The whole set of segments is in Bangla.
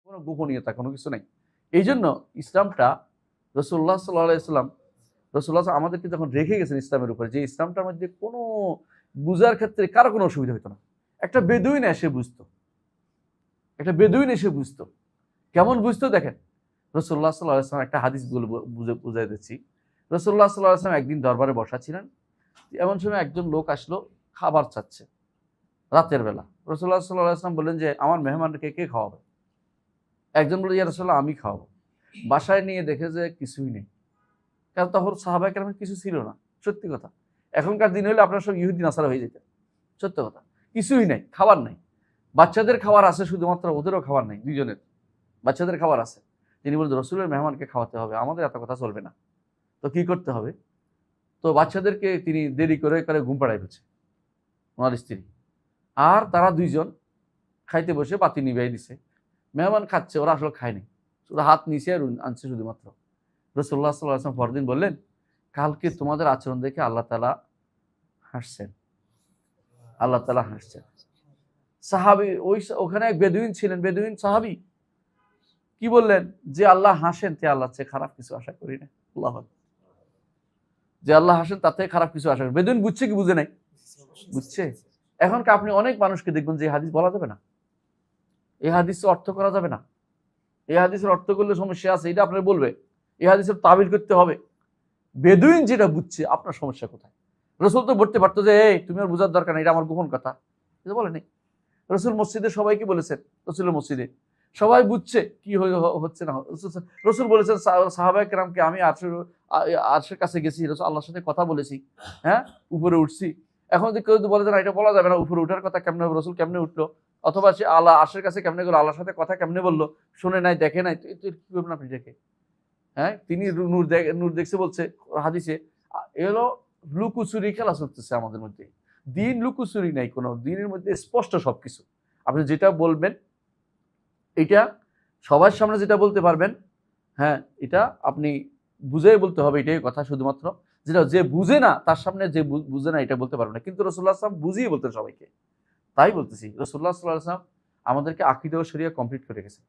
কোনো গোপনীয়তা কোনো কিছু নাই। এই জন্য ইসলামটা রাসূলুল্লাহ সাল্লাল্লাহু আলাইহি ওয়াসাল্লাম আমাদেরকে যখন রেখে গেছেন ইসলামের উপরে, যে ইসলামটার মধ্যে কোনো বুঝার ক্ষেত্রে কারো কোনো অসুবিধা হতো না। একটা বেদুইন এসে বুঝতো, একটা বেদুইন এসে বুঝতো। কেমন বুঝতো দেখেন, রাসূলুল্লাহ সাল্লাল্লাহু আলাইহি ওয়াসাল্লাম একটা হাদিস বুঝাই দিচ্ছি। রাসূলুল্লাহ সাল্লাল্লাহু আলাইহি ওয়াসাল্লাম একদিন দরবারে বসা ছিলেন। এমন সময় একজন লোক আসলো, খাবার চাচ্ছে রাতের বেলা। রাসূলুল্লাহ সাল্লাল্লাহু আলাইহি ওয়াসাল্লাম বললেন যে, আমার মেহমানকে কে খাওয়াবে? একজন বলল, ইয়া রাসূলুল্লাহ আমি খাওয়াবো। বাসায় নিয়ে দেখে যে কিছুই নেই। কারণ তখন সাহাবায়ে কেরামের কিছু ছিল না। সত্যি কথা। এখনকার দিন হলে আপনারা সব ইহুদি নাসারা হয়ে যেতেন। সত্য কথা। কিছুই নাই, খাবার নাই। বাচ্চাদের খাবার আছে শুধুমাত্র, ওদেরও খাবার নাই, দুইজনের। বাচ্চাদের খাবার আছে। তিনি বললেন, রাসূলের মেহমানকে খাওয়াতে হবে, আমাদের এত কথা চলবে না। তো কি করতে হবে? তো বাচ্চাদেরকে তিনি দেরি করে ঘুম পাড়ায় ফেলছে, ওনার স্ত্রী। আর তারা দুইজন খাইতে বসে বাতি নিভাই দিছে। মেহমান খাচ্ছে, ওরা আসলে খায়নি। ওরা হাত নিচে আর আনছে শুধুমাত্র। রাসূলুল্লাহ সাল্লাল্লাহু আলাইহি ওয়াসাল্লাম পরদিন বললেন, কালকে তোমাদের আচরণ দেখে আল্লাহ তাআলা হাসছেন। আল্লাহ তাআলা হাসছেন। সাহাবী ওখানে এক বেদুইন ছিলেন, বেদুইন সাহাবী কি বললেন? যে আল্লাহ হাসেন তে আল্লাহর চেয়ে খারাপ কিছু আশা করি না। আল্লাহু আকবার। যে আল্লাহ হাসেন তাতে খারাপ কিছু আশা করি। বেদুইন বুঝছে কি বুঝে নাই? বুঝছে। এখন আপনি অনেক মানুষকে দেখবেন যে হাদিস বলা যাবে না, এই হাদিসের অর্থ করা যাবে না, এই হাদিসের অর্থ করলে সমস্যা আছে, এটা আপনার বলবে, এই হাদিসের তাবিল করতে হবে। বেদুইন যেটা বুঝছে, আপনার সমস্যা কোথায়? রাসূল তো বলতে পারতো যে, এই তুমি আর বোঝার দরকার নেই, এটা আমার গোপন কথা। এটা বলেনি। রাসূল মসজিদে সবাইকে বলেছেন, রাসূলের মসজিদে সবাই বুঝছে কি হচ্ছে না। রাসূল বলেছেন সাহাবায়ে কেরামকে, আমি আরশের কাছে গেছি, রাসূল আল্লাহর সাথে কথা বলেছি, হ্যাঁ, উপরে উঠছি। এখন যদি কেউ বলে যে না, এটা বলা যাবে না, উপরে উঠার কথা কেমনে হবে, রাসূল কেমনে উঠলো, অথবা সে আল্লাহ আরশের কাছে কেমনে গেলো, আল্লাহর সাথে কথা কেমনে বললো, শুনে নাই, দেখে নাই, তো কি করবেন আপনি দেখে? হ্যাঁ, তিনি নূর দেখছে বলছে হাদিসে। এগুলো লুকোচুরি খেলা চলতেছে আমাদের মধ্যে। দিন লুকোচুরি নাই, কোনো দিনের মধ্যে স্পষ্ট সবকিছু। আপনি যেটা বলবেন, এটা সবার সামনে যেটা বলতে পারবেন, হ্যাঁ, এটা আপনি বুঝেই বলতে হবে, এটাই কথা শুধুমাত্র। যেটা যে বুঝে না তার সামনে যে বুঝে না এটা বলতে পারবে না, কিন্তু রাসূলুল্লাহ সাল্লাল্লাহু আলাইহি ওয়াসাল্লাম বুঝিয়ে বলতেন সবাইকে। তাই বলতেছি, রাসূলুল্লাহ সাল্লাল্লাহু আলাইহি ওয়াসাল্লাম আমাদেরকে আকীদা ও শরিয়া কমপ্লিট করে গেছেন।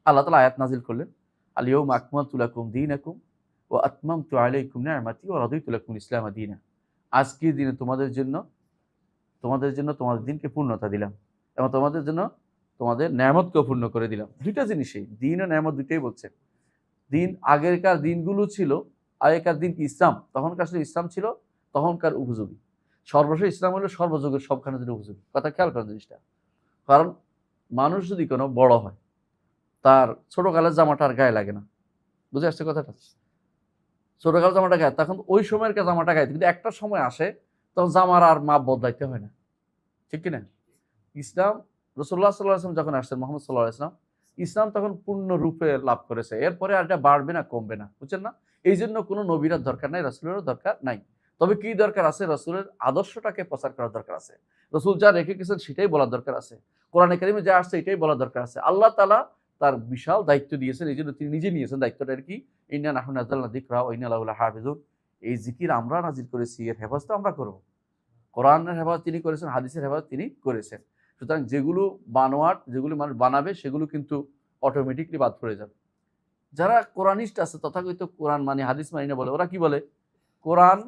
আল্লাহ তাআলা আয়াত নাযিল করলেন, আল ইয়াউমা আকমালতু লাকুম দীনাকুম ওয়া আতমামতু আলাইকুম নি'মাতি ওয়া রাদিতু লাকুমুল ইসলামা দীনা। আজকের দিনে তোমাদের জন্য তোমাদের দিনকে পূর্ণতা দিলাম এবং তোমাদের জন্য তোমাদের নেয়ামতকে পূর্ণ করে দিলাম। দুইটা জিনিসই, দিন ও নেয়ামত দুইটাই বলছে। দিন, আগেরকার দিনগুলো ছিল, আগেকার দিন কি ইসলাম, তখনকার আসলে ইসলাম ছিল তখনকার উপযোগী। সর্বশেষ ইসলাম হলো সর্বযুগের সবখানে জন্য উপযোগী। কথা খেয়াল করেন জিনিসটা। কারণ মানুষ যদি কোনো বড় হয়, তার ছোটকালের জামাটা আর গায়ে লাগে না। বুঝে আসছে কথাটা? ছোটকালের জামাটা গায়ে, তখন ওই সময়ের জামাটা গায়ে, কিন্তু একটা সময় আসে তখন জামার আর মাপ বদলাইতে হয় না। ঠিক কিনা? ইসলাম, রাসূলুল্লাহ সাল্লাল্লাহু আলাইহি ওয়াসাল্লাম যখন আসছেন, মুহাম্মদ সাল্লাল্লাহু আলাইহি ওয়াসাল্লাম, ইসলাম তখন পূর্ণ রূপে লাভ করেছে। এরপরে আর এটা বাড়বে না, কমবে না। বুঝছেন না? এই জন্য কোনো নবীর দরকার নাই, রাসূলেরও দরকার নাই। তবে কি দরকার আছে? রাসূলের আদর্শটাকে প্রচার করার দরকার আছে। রাসূল যা রেখে গেছেন সেটাই বলার দরকার আছে। কোরআনে কারিমে যা আসছে এটাই বলার দরকার আছে। আল্লাহ তাআলা তার বিশাল দায়িত্ব দিয়েছেন, এই জন্য তিনি নিজে নিয়েছেন দায়িত্বটা। কি? ইন্না নাহনু নাযালনা যিকরা ওয়া ইন্না লাহু লাহাফিজুন। এই জিকির আমরা নাজিল করেছি, এর হেফাজত আমরা করব। কোরআনের হেফাজত তিনি করেছেন, হাদিসের হেফাজত তিনি করেছেন। সুতরাং যেগুলো বানোয়াট, যেগুলো মানুষ বানাবে, সেগুলো কিন্তু অটোমেটিকলি বাদ পড়ে যাবে। যারা কোরআনিস্ট আছে, তথাকথিত কোরআন মানে হাদিস মানি না বলে, ওরা কি বলে? কোরআন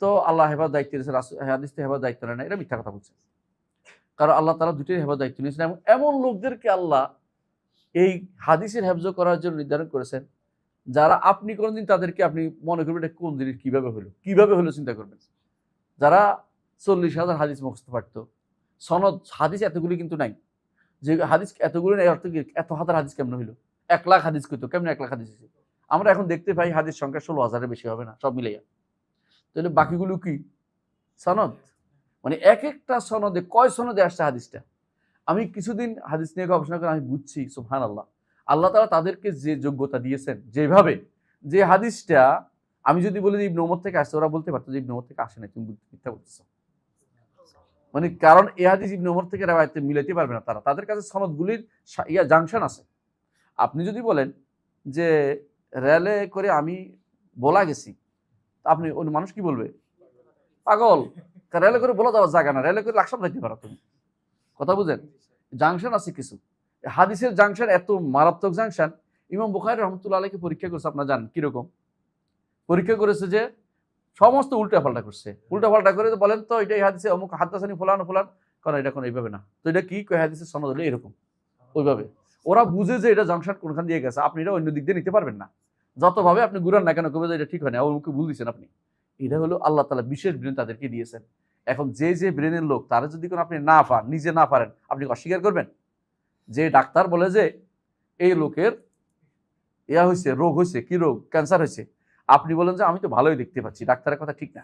তো আল্লাহ হেফাজত দায়িত্ব দিয়েছে, হাদিস তো হেফাজত দায়িত্ব নেয় না, এটা মিথ্যা কথা বলছে। কারণ আল্লাহ তাআলা দুটোই হেফাজত দায়িত্ব নিয়েছেন, এবং এমন লোকদেরকে আল্লাহ এই হাদিসের হেফজ করার জন্য নির্ধারণ করেছেন, যারা আপনি কোনদিন তাদেরকে আপনি মনে করবেন এটা কোন জিনিস, কিভাবে হলো চিন্তা করবেন। যারা 40,000 হাদিস মুখস্থ পারত, সনদ হাদিস এতগুলি কিন্তু নাই। যে হাদিস এতগুলো নেই, অর্থ কি এত হাজার হাদিস কেমন হইলো? 1,00,000 হাদিস কইতো, কেমন 1,00,000 হাদিস হইছে? আমরা এখন দেখতে পাই হাদিস সংখ্যা 16,000-এর বেশি হবে না, সব মিলাইয়া। তাহলে বাকিগুলো কি? সনদ। মানে এক একটা সনদে, কয় সনদে আসছে হাদিসটা? আমি কিছুদিন হাদিস নিয়ে গবেষণা করে আমি বুঝছি, সুবহানাল্লাহ, আল্লাহ তাআলা তাদেরকে যে যোগ্যতা দিয়েছেন, যেভাবে, যে হাদিসটা আমি যদি বলি যে ইবনে ওমর থেকে আসছে, ওরা বলতে পারতো যে ইবনে ওমর থেকে আসে না, তুমি মিথ্যা বলতেছো। মানে কারণ এই হাদিস ইবনে ওমর থেকে রিওয়ায়াত মিলাইতে পারবে না তারা, তাদের কাছে সনদগুলির জাংশন আছে। আপনি যদি বলেন যে রেলে করে আমি বলা গেছি, আপনি ওই মানুষ কি বলবে? পাগল। রেলে করে বলা যাওয়ার জায়গা না, রেলে করে লাকসাম যাইতে পারো তুমি। কথা বুঝেন? জাংশন আছে কিছু। হাদিসের জাংশন এত মারাত্মক জাংশন, ইমাম বুখারী রহমতুল্লাহ আলাইহি পরীক্ষা করছে, আপনারা জানেন কিরকম পরীক্ষা করেছে, যে সমস্ত উল্টাপাল্টা করছে, উল্টাপাল্টা করে বলেন তো এটা এই হাদিসে অমুক হাদাসানি ফুলান ফুলান, কারণ এটা কোনো এইভাবে না, তো এটা কি কয় হাদিসের সনদ হলো এরকম ওইভাবে। ওরা বুঝে যে এটা জাংশন কোনখান দিয়ে গেছে, আপনি এটা অন্য দিক দিয়ে নিতে পারবেন না, যতভাবে আপনি ঘুরান না কেন কবে যে এটা ঠিক হয় না, ওর মুখে ভুল দিচ্ছেন আপনি। এটা হলো আল্লাহ তাআলা বিশেষ ব্রেন তাদেরকে দিয়েছেন। এখন যে যে ব্রেনের লোক, তারা যদি কোনো আপনি না পান, নিজে না পারেন, আপনি অস্বীকার করবেন? যে ডাক্তার বলে যে এই লোকের ইয়া হয়েছে, রোগ হয়েছে, কি রোগ, ক্যান্সার হয়েছে, আপনি বলেন যে আমি তো ভালোই দেখতে পাচ্ছি, ডাক্তারের কথা ঠিক না,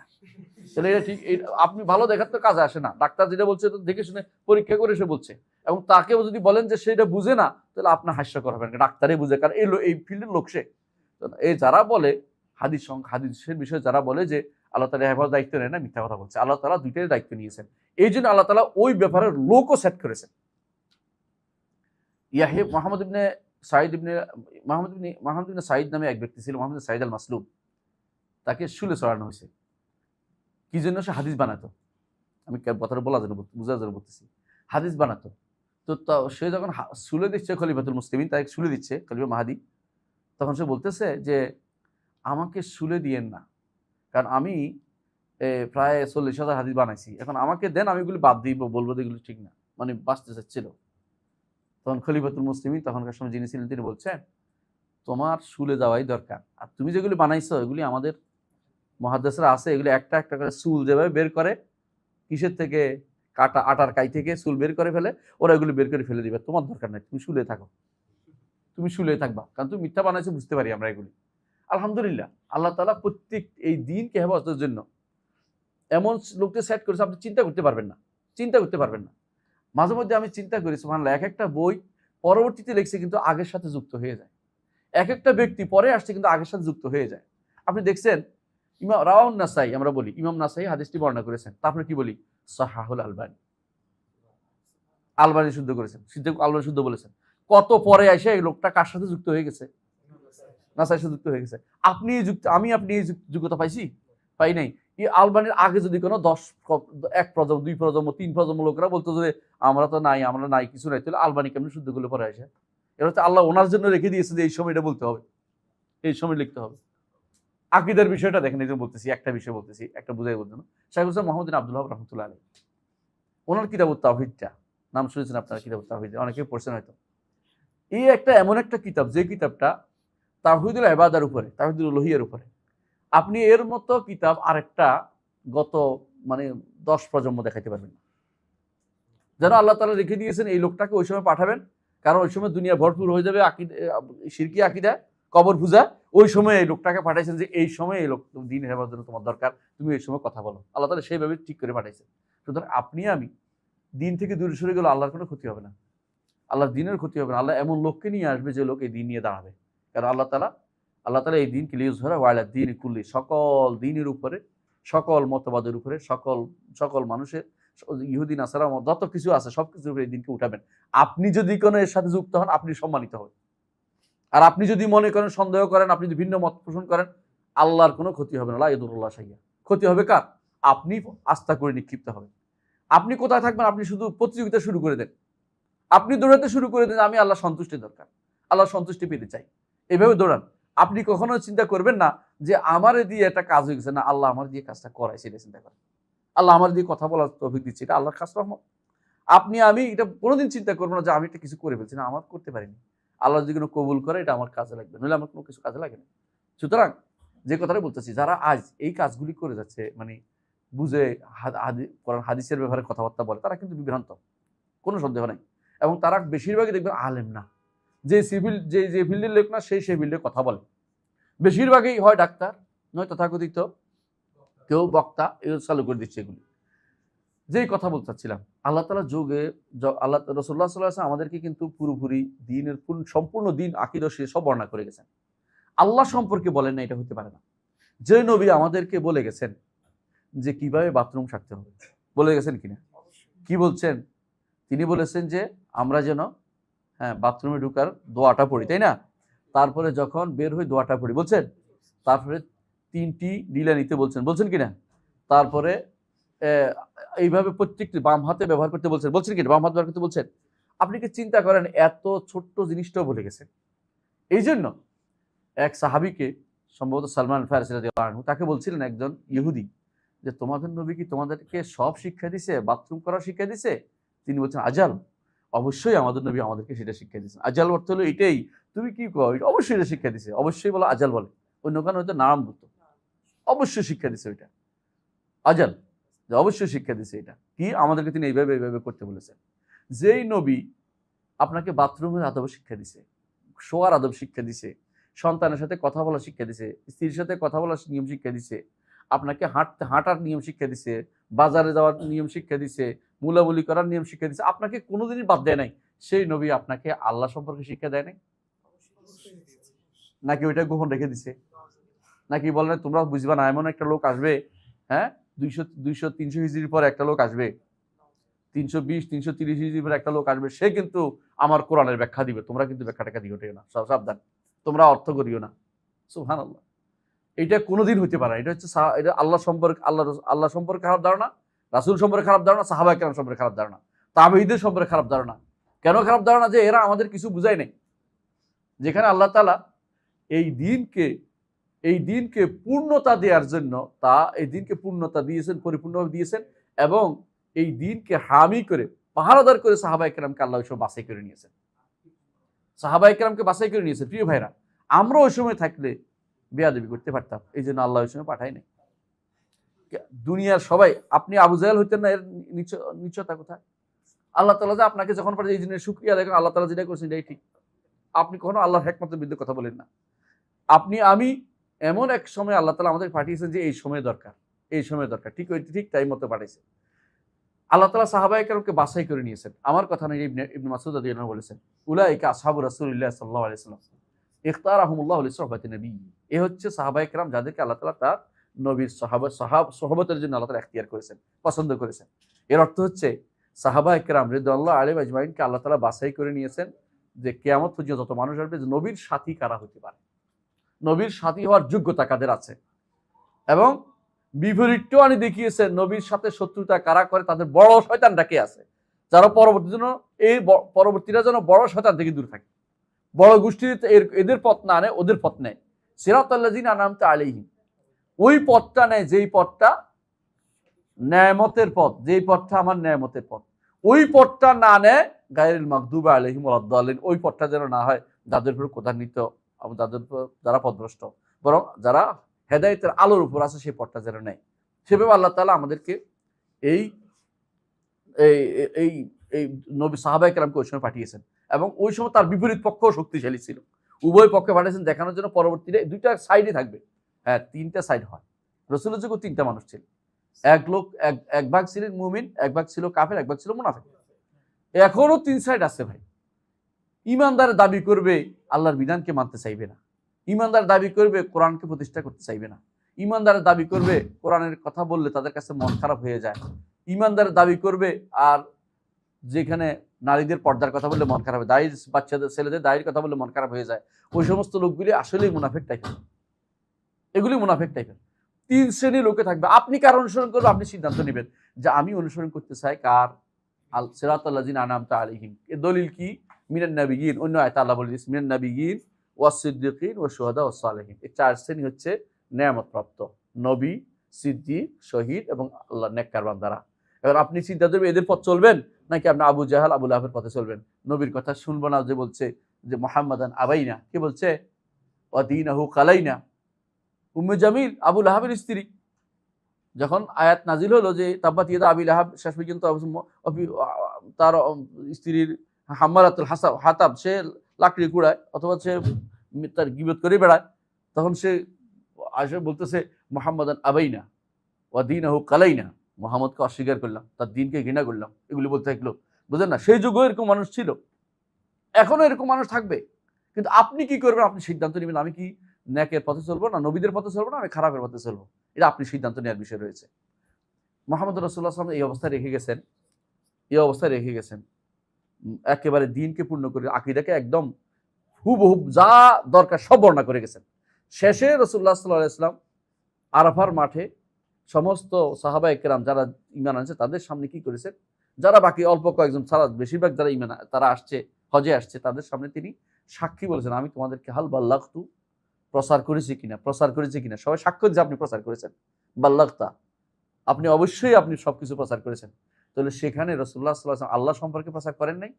তাহলে এটা ঠিক, আপনি ভালো দেখার তো কাজে আসে না। ডাক্তার যেটা বলছে তো দেখে শুনে পরীক্ষা করে সে বলছে, এবং তাকেও যদি বলেন যে সেটা বুঝে না, তাহলে আপনার হাস্যকর হবেন, ডাক্তারই বুঝে, কারণ এই ফিল্ডের লোক সে। এই যারা বলে হাদিসের বিষয়ে যারা বলে যে আল্লাহ তাআলা হেফাজত দায়িত্ব নেয় না, মিথ্যা কথা বলছে। আল্লাহ তাআলা দুইটাই দায়িত্ব নিয়েছেন, এই জন্য আল্লাহ তাআলা ওই ব্যাপারে লোকও সেট করেছেন। মোহাম্মদ ইবনে সাঈদ নামে এক ব্যক্তি ছিল, মোহাম্মদ সাঈদ আল মাসলুম, তাকে শুলে চড়ানো হয়েছে। কি জন্য? সে হাদিস বানাতো। আমি কথাটা বুঝার জন্য বলতেছি, হাদিস বানাতো। তো সে যখন শুলে দিচ্ছে খলিফাতুল মুসলিমিন, তাকে শুলে দিচ্ছে খলিফা মাহাদি, তখন সে বলতেছে যে আমাকে শুলে দিয়েন না, কারণ আমি প্রায় 40,000 হাদিস বানাইছি, এখন আমাকে দেন, আমি এগুলি বাদ দিব, বলবো এগুলো ঠিক না, মানে বাঁচতে চাচ্ছিল। তখন খলিফাতুল মুসলিমিন তখনকার সময় যিনি ছিলেন, তিনি বলছেন তোমার শুলে যাওয়াই দরকার, আর তুমি যেগুলি বানাইছো এগুলি আমাদের মুহাদ্দিসরা আছে, এগুলি একটা একটা করে চুল যেভাবে বের করে, কিসের থেকে, কাটা আটার কাই থেকে চুল বের করে ফেলে, ওরা এগুলি বের করে ফেলে দিবে, তোমার দরকার নাই, তুমি শুলে থাকো, তুমি শুলে থাকবা, কারণ তুমি মিথ্যা বানাইছো, বুঝতে পারি আমরা এগুলি। আলহামদুলিল্লাহ, আল্লাহ তাআলা প্রত্যেক এই দিনকে হেফাজতের জন্য এমন লোককে সেট করেছে, আপনি চিন্তা করতে পারবেন না। মাঝে মধ্যে আমি চিন্তা করি, সুবহানাল্লাহ, এক একটা বই পরবর্তীতে লিখছে কিন্তু আগের সাথে যুক্ত হয়ে যায়, এক একটা ব্যক্তি পরে আসছে কিন্তু আগের সাথে যুক্ত হয়ে যায়। আপনি দেখছেন ইমাম রাওয়াহুন নাসাই, আমরা বলি ইমাম নাসাই হাদিসটি বর্ণনা করেছেন, তারপরে কি বলি সাহাহুল আলবানী, আলবানী শুদ্ধ করেছেন, আলবানী শুদ্ধ বলেছেন। কত পরে এসে এই লোকটা কার সাথে যুক্ত হয়ে গেছে? নাসাই সাথে যুক্ত হয়ে গেছে। আপনি আপনি এই যোগ্যতা পাই নাই। এই আলবানীর আগে যদি কোনো 1 প্রজন্ম, 2 প্রজন্ম, 3 প্রজন্ম লোকেরা বলতো যে আমরা নাই কিছু নাই, তাহলে আলবানী কেমনি শুদ্ধ করলে পরে আসে? এটা হচ্ছে আল্লাহ ওনার জন্য রেখে দিয়েছে যে এই সময় এটা বলতে হবে, এই সময় লিখতে হবে। আকীদার বিষয়টা দেখেন, এই যে বলতেছি, একটা বিষয় বলতেছি, একটা বুঝাই বলতে না। শাইখুল ইসলাম মুহাম্মদ বিন আব্দুল ওয়াহাব রাহমাতুল্লাহ আলাইহি, ওনার কিতাবুত তাওহীদটা নাম শুনেছেন আপনারা? কিতাবুত তাওহীদ অনেকেই পড়ছেন হয়তো। এই এমন একটা কিতাব, যে কিতাবটা তাওহীদুল ইবাদার উপরে, তাওহীদুল উলুহিয়ার উপরে। আপনি এর মতো কিতাব আরেকটা গত 10 প্রজন্ম দেখাইতে পারবেন না। যেন আল্লাহ তাআলা রেখে দিয়েছেন এই লোকটাকে ওই সময় পাঠাবেন, কারণ ওই সময় দুনিয়া ভরপুর হয়ে যাবে শিরকি আকীদা, কবর পূজা। ওই সময় এই লোকটাকে পাঠাইছেন যে এই সময় এই লোক দ্বীন হেফাজতের জন্য তোমার দরকার, তুমি এই সময় কথা বলো। আল্লাহ তাআলা সেইভাবে ঠিক করে পাঠাইছেন। সুতরাং আপনি আমি দ্বীন থেকে দূরে সরে গেলে আল্লাহর কোনো ক্ষতি হবে না, আল্লাহর দ্বীনের ক্ষতি হবে না। আল্লাহ এমন লোককে নিয়ে আসবে যে লোক এই দ্বীন নিয়ে দাঁড়াবে। কারণ আল্লাহ তাআলা এই দ্বীনকে লিইয়ুযহিরা আলা দ্বীনি কুল্লি, সকল দ্বীনের উপরে, সকল মতবাদের উপরে, সকল মানুষের, ইহুদি নাসারা যত কিছু আছে সবকিছুর উপরে এই দ্বীনকে উঠাবেন। আপনি যদি কোনো এর সাথে যুক্ত হন, আপনি সম্মানিত হবেন। আর আপনি যদি মনে করেন, সন্দেহ করেন, আপনি যদি ভিন্ন মত পোষণ করেন, আল্লাহর কোনো ক্ষতি হবে না। লা ইয়াদুরুল্লাহ শাইয়া। ক্ষতি হবে কার? আপনি আস্থা করে নিক্ষিপ্ত হবেন। আপনি কোথায় থাকবেন? আপনি শুধু প্রতিযোগিতা শুরু করে দেন, আপনি দৌড়াতে শুরু করে দেন, আমি আল্লাহ সন্তুষ্টি দরকার, আল্লাহ সন্তুষ্টি পেতে চাই, এইভাবে দৌড়ান। আপনি কখনো চিন্তা করবেন না যে আমার দিয়ে একটা কাজ হয়ে গেছে, না, আল্লাহ আমার দিয়ে কাজটা করায়, সেটা চিন্তা করেন। আল্লাহ আমার দিয়ে কথা বলার তৌফিক দিচ্ছে, এটা আল্লাহর খাস রহমত। আমি এটা কোনোদিন চিন্তা করবো না যে আমি একটা কিছু করে ফেলছি, না, আমার করতে পারিনি, আল্লাহ যদি কোনো কবুল করে এটা আমার কাজে লাগবে, নইলে আমার কোনো কিছু কাজে লাগে না। সুতরাং যে কথাটা বলতেছি, যারা আজ এই কাজগুলি করে যাচ্ছে, বুঝে কোরআন হাদিসের ব্যাপারে কথাবার্তা বলে, তারা কিন্তু বিভ্রান্ত, কোনো সন্দেহ নাই। এবং তারা বেশিরভাগই দেখবেন আলেম না, যে ফিল্ডের লোক না, সেই ফিল্ডে কথা বলে। বেশিরভাগই হয় ডাক্তার, নয় তথাকথিত কেউ বক্তা, এগুলো চালু করে দিচ্ছে। এগুলি যেই কথা বলতে চাচ্ছিলাম, আল্লাহ তাআলা যুগে আল্লাহ রাসূলুল্লাহ সাল্লাল্লাহু আলাইহি ওয়াসাল্লাম আমাদেরকে কিন্তু পুরোপুরি দ্বীনের সম্পূর্ণ দ্বীন আকীদা সব বর্ণনা করে গেছেন। আল্লাহ সম্পর্কে বলেন না, এটা হতে পারে না। যে নবী আমাদেরকে বলে গেছেন যে কিভাবে বাথরুম সারতে হবে, বলে গেছেন কিনা? কি বলছেন? তিনি বলেছেন যে আমরা যেন বাথরুমে ঢুকার দোয়াটা পড়ি, তাই না? তারপরে যখন বের হই দোয়াটা পড়ি, বলছেন। তারপরে 3টি ঢিলা নিতে বলছেন কিনা? তারপরে এইভাবে প্রত্যেকটি বাম হাতে ব্যবহার করতে বলছেন কিনা? বাম হাত ব্যবহার করতে বলছেন। আপনি কি চিন্তা করেন, এত ছোট্ট জিনিসটাও বলে গেছেন। এই জন্য এক সাহাবিকে, সম্ভবত সালমান ফারসি রাদিয়াল্লাহু আনহু, তাকে বলছিলেন একজন ইহুদি যে তোমাদের নবী কি তোমাদেরকে সব শিক্ষা দিছে, বাথরুম করার শিক্ষা দিছে? তিনি বলছেন আজাল, অবশ্যই আমাদের নবী আমাদেরকে সেটা শিক্ষা দিয়েছেন। আজাল অর্থ হলো এটাই, তুমি কি কও, এটা অবশ্যই এটা শিক্ষা দিছে, অবশ্যই বলো আজাল বলে, অন্য কারণে হয়তো নাম বলতো, অবশ্যই শিক্ষা দিছে ওইটা আজাল, যে অবশ্যই শিক্ষা দিছে এটা কি, আমাদেরকে তিনি এইভাবে এইভাবে করতে বলেছেন। যেই নবী আপনাকে বাথরুমের আদব শিক্ষা দিছে, শোয়ার আদব শিক্ষা দিছে, সন্তানের সাথে কথা বলার শিক্ষা দিছে, স্ত্রীর সাথে কথা বলার নিয়ম শিক্ষা দিছে, আপনাকে হাঁটার নিয়ম শিক্ষা দিছে, বাজারে যাওয়ার নিয়ম শিক্ষা দিছে, মুলাবুলি করার নিয়ম শিক্ষা দিছে, আপনাকে কোনোদিনই বাদ দেয় নাই, সেই নবী আপনাকে আল্লাহ সম্পর্কে শিক্ষা দেয় নাই? নাকি ওইটা গোপন রেখে দিছে? নাকি বলেন তোমরা বুঝবা না, এমন একটা লোক আসবে, হ্যাঁ 200-300 হিজরির পর একটা লোক আসবে, 320-330 হিজরির পর একটা লোক আসবে, সে কিন্তু আমার কোরআনের ব্যাখ্যা দিবে, তোমরা কিন্তু ব্যাখ্যাটাকে দিও না, সাবধান, তোমরা অর্থ করিও না। সুবহানাল্লাহ, এটা কোনোদিন হইতে পারে না। এটা হচ্ছে এটা আল্লাহ সম্পর্কে, আল্লাহ সম্পর্কে খারাপ ধারণা, রাসূল সম্পর্কে খারাপ ধারণা, সাহাবায়ে কেরাম সম্পর্কে খারাপ ধারণা, তাবেঈদের সম্পর্কে খারাপ ধারণা। কেন খারাপ ধারণা? যে এরা আমাদের কিছু বুঝায় নাই। যেখানে আল্লাহ তাআলা এই দিনকে পূর্ণতা দেওয়ার জন্য এই দিনকে পূর্ণতা দিয়েছেন, পরিপূর্ণভাবে দিয়েছেন, এবং এই দিনকে হামি করে পাহারাদার করে সাহাবায়ে কেরামকে আল্লাহ ওই সময় বাছাই করে নিয়েছেন, সাহাবায়ে কেরামকে বাছাই করে নিয়েছেন। প্রিয় ভাইরা, আমরা ওই সময় থাকলে বেয়াদবি করতে পারতাম, এই জন্য আল্লাহ ওই সময় পাঠায় নাই। দুনিয়ার সবাই, আপনি আবু জাহেল হইতেন না, এর নিশ্চয়তা কোথায়? আল্লাহ তাআলা যে আপনাকে যখন পাঠায়, এই জন্য শুকরিয়া দেখেন, আল্লাহ তাআলা যেটা করছেন এটাই ঠিক। আপনি কখনো আল্লাহর হিকমতের বিরুদ্ধে কথা বলেন না। আমি এমন এক সময় আল্লাহ তাআলা আমাদের পাঠিয়েছেন যে এই সময় দরকার, এই সময় দরকার, ঠিক তাই মতো পাঠাইছে। আল্লাহ তাআলা সাহাবায়ে কেরামকে বাছাই করে নিয়েছেন। আমার কথা নয়, ইবনে মাসউদ রাদিয়াল্লাহু আনহু বলেছেন, উলাইকা আসহাবু রাসূলিল্লাহ সাল্লাল্লাহু আলাইহি ওয়াসাল্লাম ইখতারাহুমুল্লাহু লিসুহবাতি নবী। এ হচ্ছে সাহাবায়ে কেরাম যাদেরকে আল্লাহ তাআলা তার নবীর সোহবতের জন্য আল্লাহ তাআলা ইখতিয়ার করেছেন, পছন্দ করেছেন। এর অর্থ হচ্ছে সাহাবায়ে কেরাম রিদওয়ানুল্লাহি আলাইহিম আজমাইনকে আল্লাহ তাআলা বাছাই করে নিয়েছেন যে কিয়ামত পর্যন্ত যত মানুষ আসবে, যে নবীর সাথী কারা হতে পারে, নবীর সাথী হওয়ার যোগ্যতা কাদের আছে, এবং বিপরীতটাও আমি দেখিয়েছেন, নবীর সাথে শত্রুতা কারা করে, তাদের বড় শয়তানরা কে আছে, যারা পরবর্তীরা যেন বড় শয়তান থেকে দূর থাকে, বড় গোষ্ঠী এদের পথ না নেয়, ওদের পথ নেয়। সিরাতাল্লাযিনা আনআমতা আলাইহিম, ওই পথটা নেয় যেই পথটা নেয়ামতের পথ, যেই পথটা আমার নেয়ামতের পথ, ওই পথটা না নেয় গায়রিল মাগদুবি আলাইহিম ওয়ালাদ-দাল্লিন, ওই পথটা যেন না হয় যাদের উপর ক্রোধান্বিত, যারা পথভ্রষ্ট, বরং যারা হেদায়েতের আলোর উপর আছে সেই পথটা যেন নেয়। সেভাবে আল্লাহ তাআলা আমাদেরকে এই এই এই নবী সাহাবায়ে কেরামকে ওই সময় পাঠিয়েছেন, এবং ওই সময় তার বিপরীত পক্ষও শক্তিশালী ছিল। উভয় পক্ষে পাঠিয়েছেন দেখানোর জন্য পরবর্তীতে দুইটা সাইডই থাকবে। হ্যাঁ, তিনটা সাইড হয়। রাসূলের যুগে তিনটা মানুষ ছিল, এক ভাগ ছিলেন মুমিন, এক ভাগ ছিল কাফের, এক ভাগ ছিল মুনাফিক। এখনো তিন সাইড আছে ভাই। ঈমানদার দাবি করবে আল্লাহর বিধানকে মানতে চাইবে না, ঈমানদার দাবি করবে কোরআনকে প্রতিষ্ঠা করতে চাইবে না, ঈমানদারের দাবি করবে কোরআনের কথা বললে তাদের কাছে মন খারাপ হয়ে যায়, ঈমানদারের দাবি করবে আর যেখানে নারীদের পর্দার কথা বললে মন খারাপ হয়, দাড়ি বাচ্চাদের ছেলেদের দাড়ির কথা বললে মন খারাপ হয়ে যায়, ওই সমস্ত লোকগুলি আসলেই মুনাফিক টাইপের, এগুলি মুনাফিক টাইপের। তিন শ্রেণীর লোকে থাকবে। আপনি কার অনুসরণ করবেন, আপনি সিদ্ধান্ত নেবেন যে আমি অনুসরণ করতে চাই কার, সিরাতাল্লাযিনা আনআমতা আলাইহিম। এর দলিল কি? মিনান নাবিয়্যিন, অন্য আয়াতে আল্লাহ বলে দিয়েছেন মিনান নাবিয়্যিন ওয়াস সিদ্দিকিন ওয়াশ শুহাদা ওয়াস সালিহিন। এই চার শ্রেণী হচ্ছে নেয়ামত প্রাপ্ত, নবী, সিদ্দিক, শহীদ এবং আল্লাহর নেককার বান্দারা। এবার আপনি চিন্তা করবেন এদের পথ চলবেন নাকি আপনি আবু জাহাল আবু লাহাবের পথে চলবেন? নবীর কথা শুনবো না, যে বলছে যে মুহাম্মাদান আবাইনা, কি বলছে? ওয়া দীনাহু কালাইনা। উম্মে জামিল আবু লাহাবের স্ত্রী, যখন আয়াত নাজিল হলো যে তাব্বাত ইয়াদা আবি লাহাব, শেষ পর্যন্ত তার স্ত্রীর হাম্মালাতুল হাতাব, সে লাকড়ি কুড়ায় অথবা সে তার গীবত করে বেড়ায়, তখন সে আসে বলতেছে মুহাম্মাদান আবাইনা ওয়া দীনাহু কালাইনা, মুহাম্মদকে অস্বীকার করলাম, তার দিনকে ঘৃণা করলাম, এগুলি বলতে থাকলো। বুঝেন না? সেই যুগেও এরকম মানুষ ছিল, এখনো এরকম মানুষ থাকবে। কিন্তু আপনি কি করবেন? আপনি সিদ্ধান্ত নেবেন আমি কি নেকের পথে চলবো, না নবীদের পথে চলবো, না আমি খারাপের পথে চলবো। এটা আপনি সিদ্ধান্ত নেওয়ার বিষয় রয়েছে। মুহাম্মদ রাসূলুল্লাহ সাল্লাল্লাহু আলাইহি ওয়াসাল্লাম এই অবস্থায় রেখে গেছেন, একেবারে দিনকে পূর্ণ করে, আকীদাকে একদম হুবহু যা দরকার সব বর্ণনা করে গেছেন। শেষে রাসূলুল্লাহ সাল্লাল্লাহু আলাইহি ওয়াসাল্লাম আরাফার মাঠে সমস্ত সাহাবায়ে কেরাম যারা ঈমান আনছে তাদের সামনে কি করেছেন? যারা বাকি অল্প কয়েকজন ছাড়া বেশিরভাগ যারা ইমান তারা আসছে, হজে আসছে, তাদের সামনে তিনি সাক্ষী বলেছেন, আমি তোমাদেরকে হাল বাল্লাগতু, প্রচার করেছি কিনা। সবাই সাক্ষ্য যে আপনি প্রচার করেছেন, বাল্লাগতা, আপনি অবশ্যই আপনি সবকিছু প্রচার করেছেন। তাহলে সেখানে রাসূলুল্লাহ সাল্লাল্লাহু আলাইহি ওয়াসাল্লাম আল্লাহ সম্পর্কে প্রচার করেন নাই?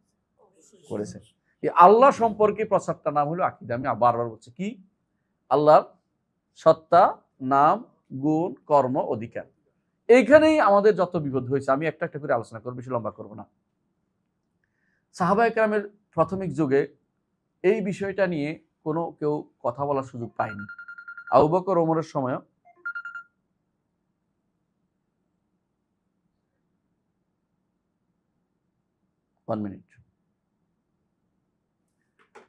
করেছেন। এই আল্লাহ সম্পর্কে প্রচারটা নাম হলো আকীদা। আমি বারবার বলছি কি? আল্লাহর সত্তা, নাম, গুণ, কর্ম, অধিকার। এইখানেই আমাদের যত বিপদ হয়েছে। আমি একটা একটা করে আলোচনা করব, বেশি লম্বা করব না। সাহাবায়ে কেরামের প্রাথমিক যুগে এই বিষয়টা নিয়ে কেউ কথা বলার সুযোগ পায়নি। আবু বকর ওমরের সময়ও 1 মিনিট।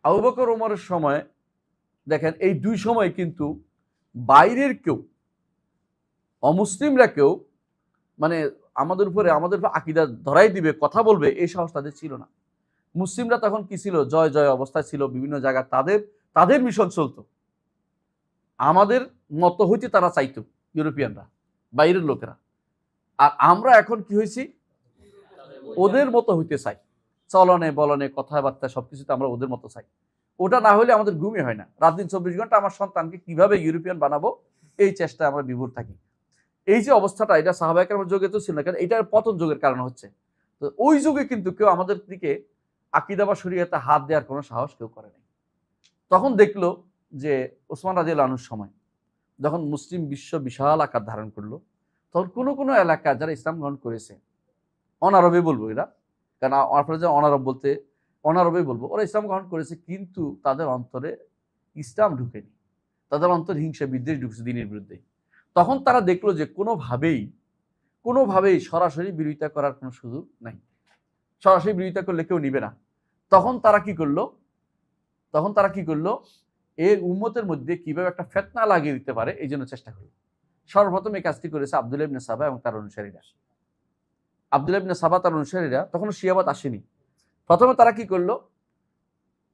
আবু বকর ওমরের সময় দেখেন, এই দুই সময় কিন্তু বাইরের কেউ, অমুসলিমরা কেউ মানে আমাদের উপরে আকীদা ধরাই দিবে, কথা বলবে, এই সাহস তাদের ছিল না। মুসলিমরা তখন কি ছিল? জয় জয় অবস্থায় ছিল। বিভিন্ন জায়গায় তাদের মিশন চলতো। আমাদের মতো হইতে তারা চাইতো, ইউরোপিয়ানরা, বাইরের লোকেরা। আর আমরা এখন কি হয়েছি? ওদের মতো হইতে চাই। চলনে বলনে, কথাবার্তা, সবকিছুতে আমরা ওদের মতো চাই। ওটা না হলে আমাদের ঘুমই হয় না। রাত দিন 24 ঘন্টা আমার সন্তানকে কিভাবে ইউরোপিয়ান বানাবো, এই চেষ্টায় আমরা বিভোর থাকি। এই যে অবস্থাটা, এটা সাহাবায়ে কেরামের যুগে তো ছিল না, কারণ এটার পতন যুগের কারণে হচ্ছে। তো ওই যুগে কিন্তু কেউ আমাদের দিকে আকীদা বা শরীয়তে হাত দেওয়ার কোনো সাহস কেউ করে নাই। তখন দেখলো যে ওসমান রাদিয়াল্লাহু আনহুর সময় যখন মুসলিম বিশ্ব বিশাল আকার ধারণ করলো, তখন কোনো এলাকা যারা ইসলাম গ্রহণ করেছে, অনারবে বলবো এরা, কারণ আপনারা যে অনারবে বলবো, ওরা ইসলাম গ্রহণ করেছে কিন্তু তাদের অন্তরে ইসলাম ঢুকেনি, তাদের অন্তরে হিংসা বিদ্বেষ ঢুকছে দিনের বিরুদ্ধে। তখন তারা দেখলো যে কোনোভাবেই সরাসরি বিরোধিতা করার কোনো সুযোগ নাই, সরাসরি বিরোধিতা করলে কেউ নিবে না। তখন তারা কি করলো? এই উম্মতের মধ্যে কিভাবে একটা ফিতনা লাগিয়ে দিতে পারে, এই জন্য চেষ্টা করলো। সর্বপ্রথম এই কাজটি করেছে আব্দুল্লাহ ইবনে সাবা এবং তার অনুসারীরা। আব্দুল্লাহ ইবনে সাবা তার অনুসারীরা, তখন শিয়াবাদ আসেনি। প্রথমে তারা কি করলো?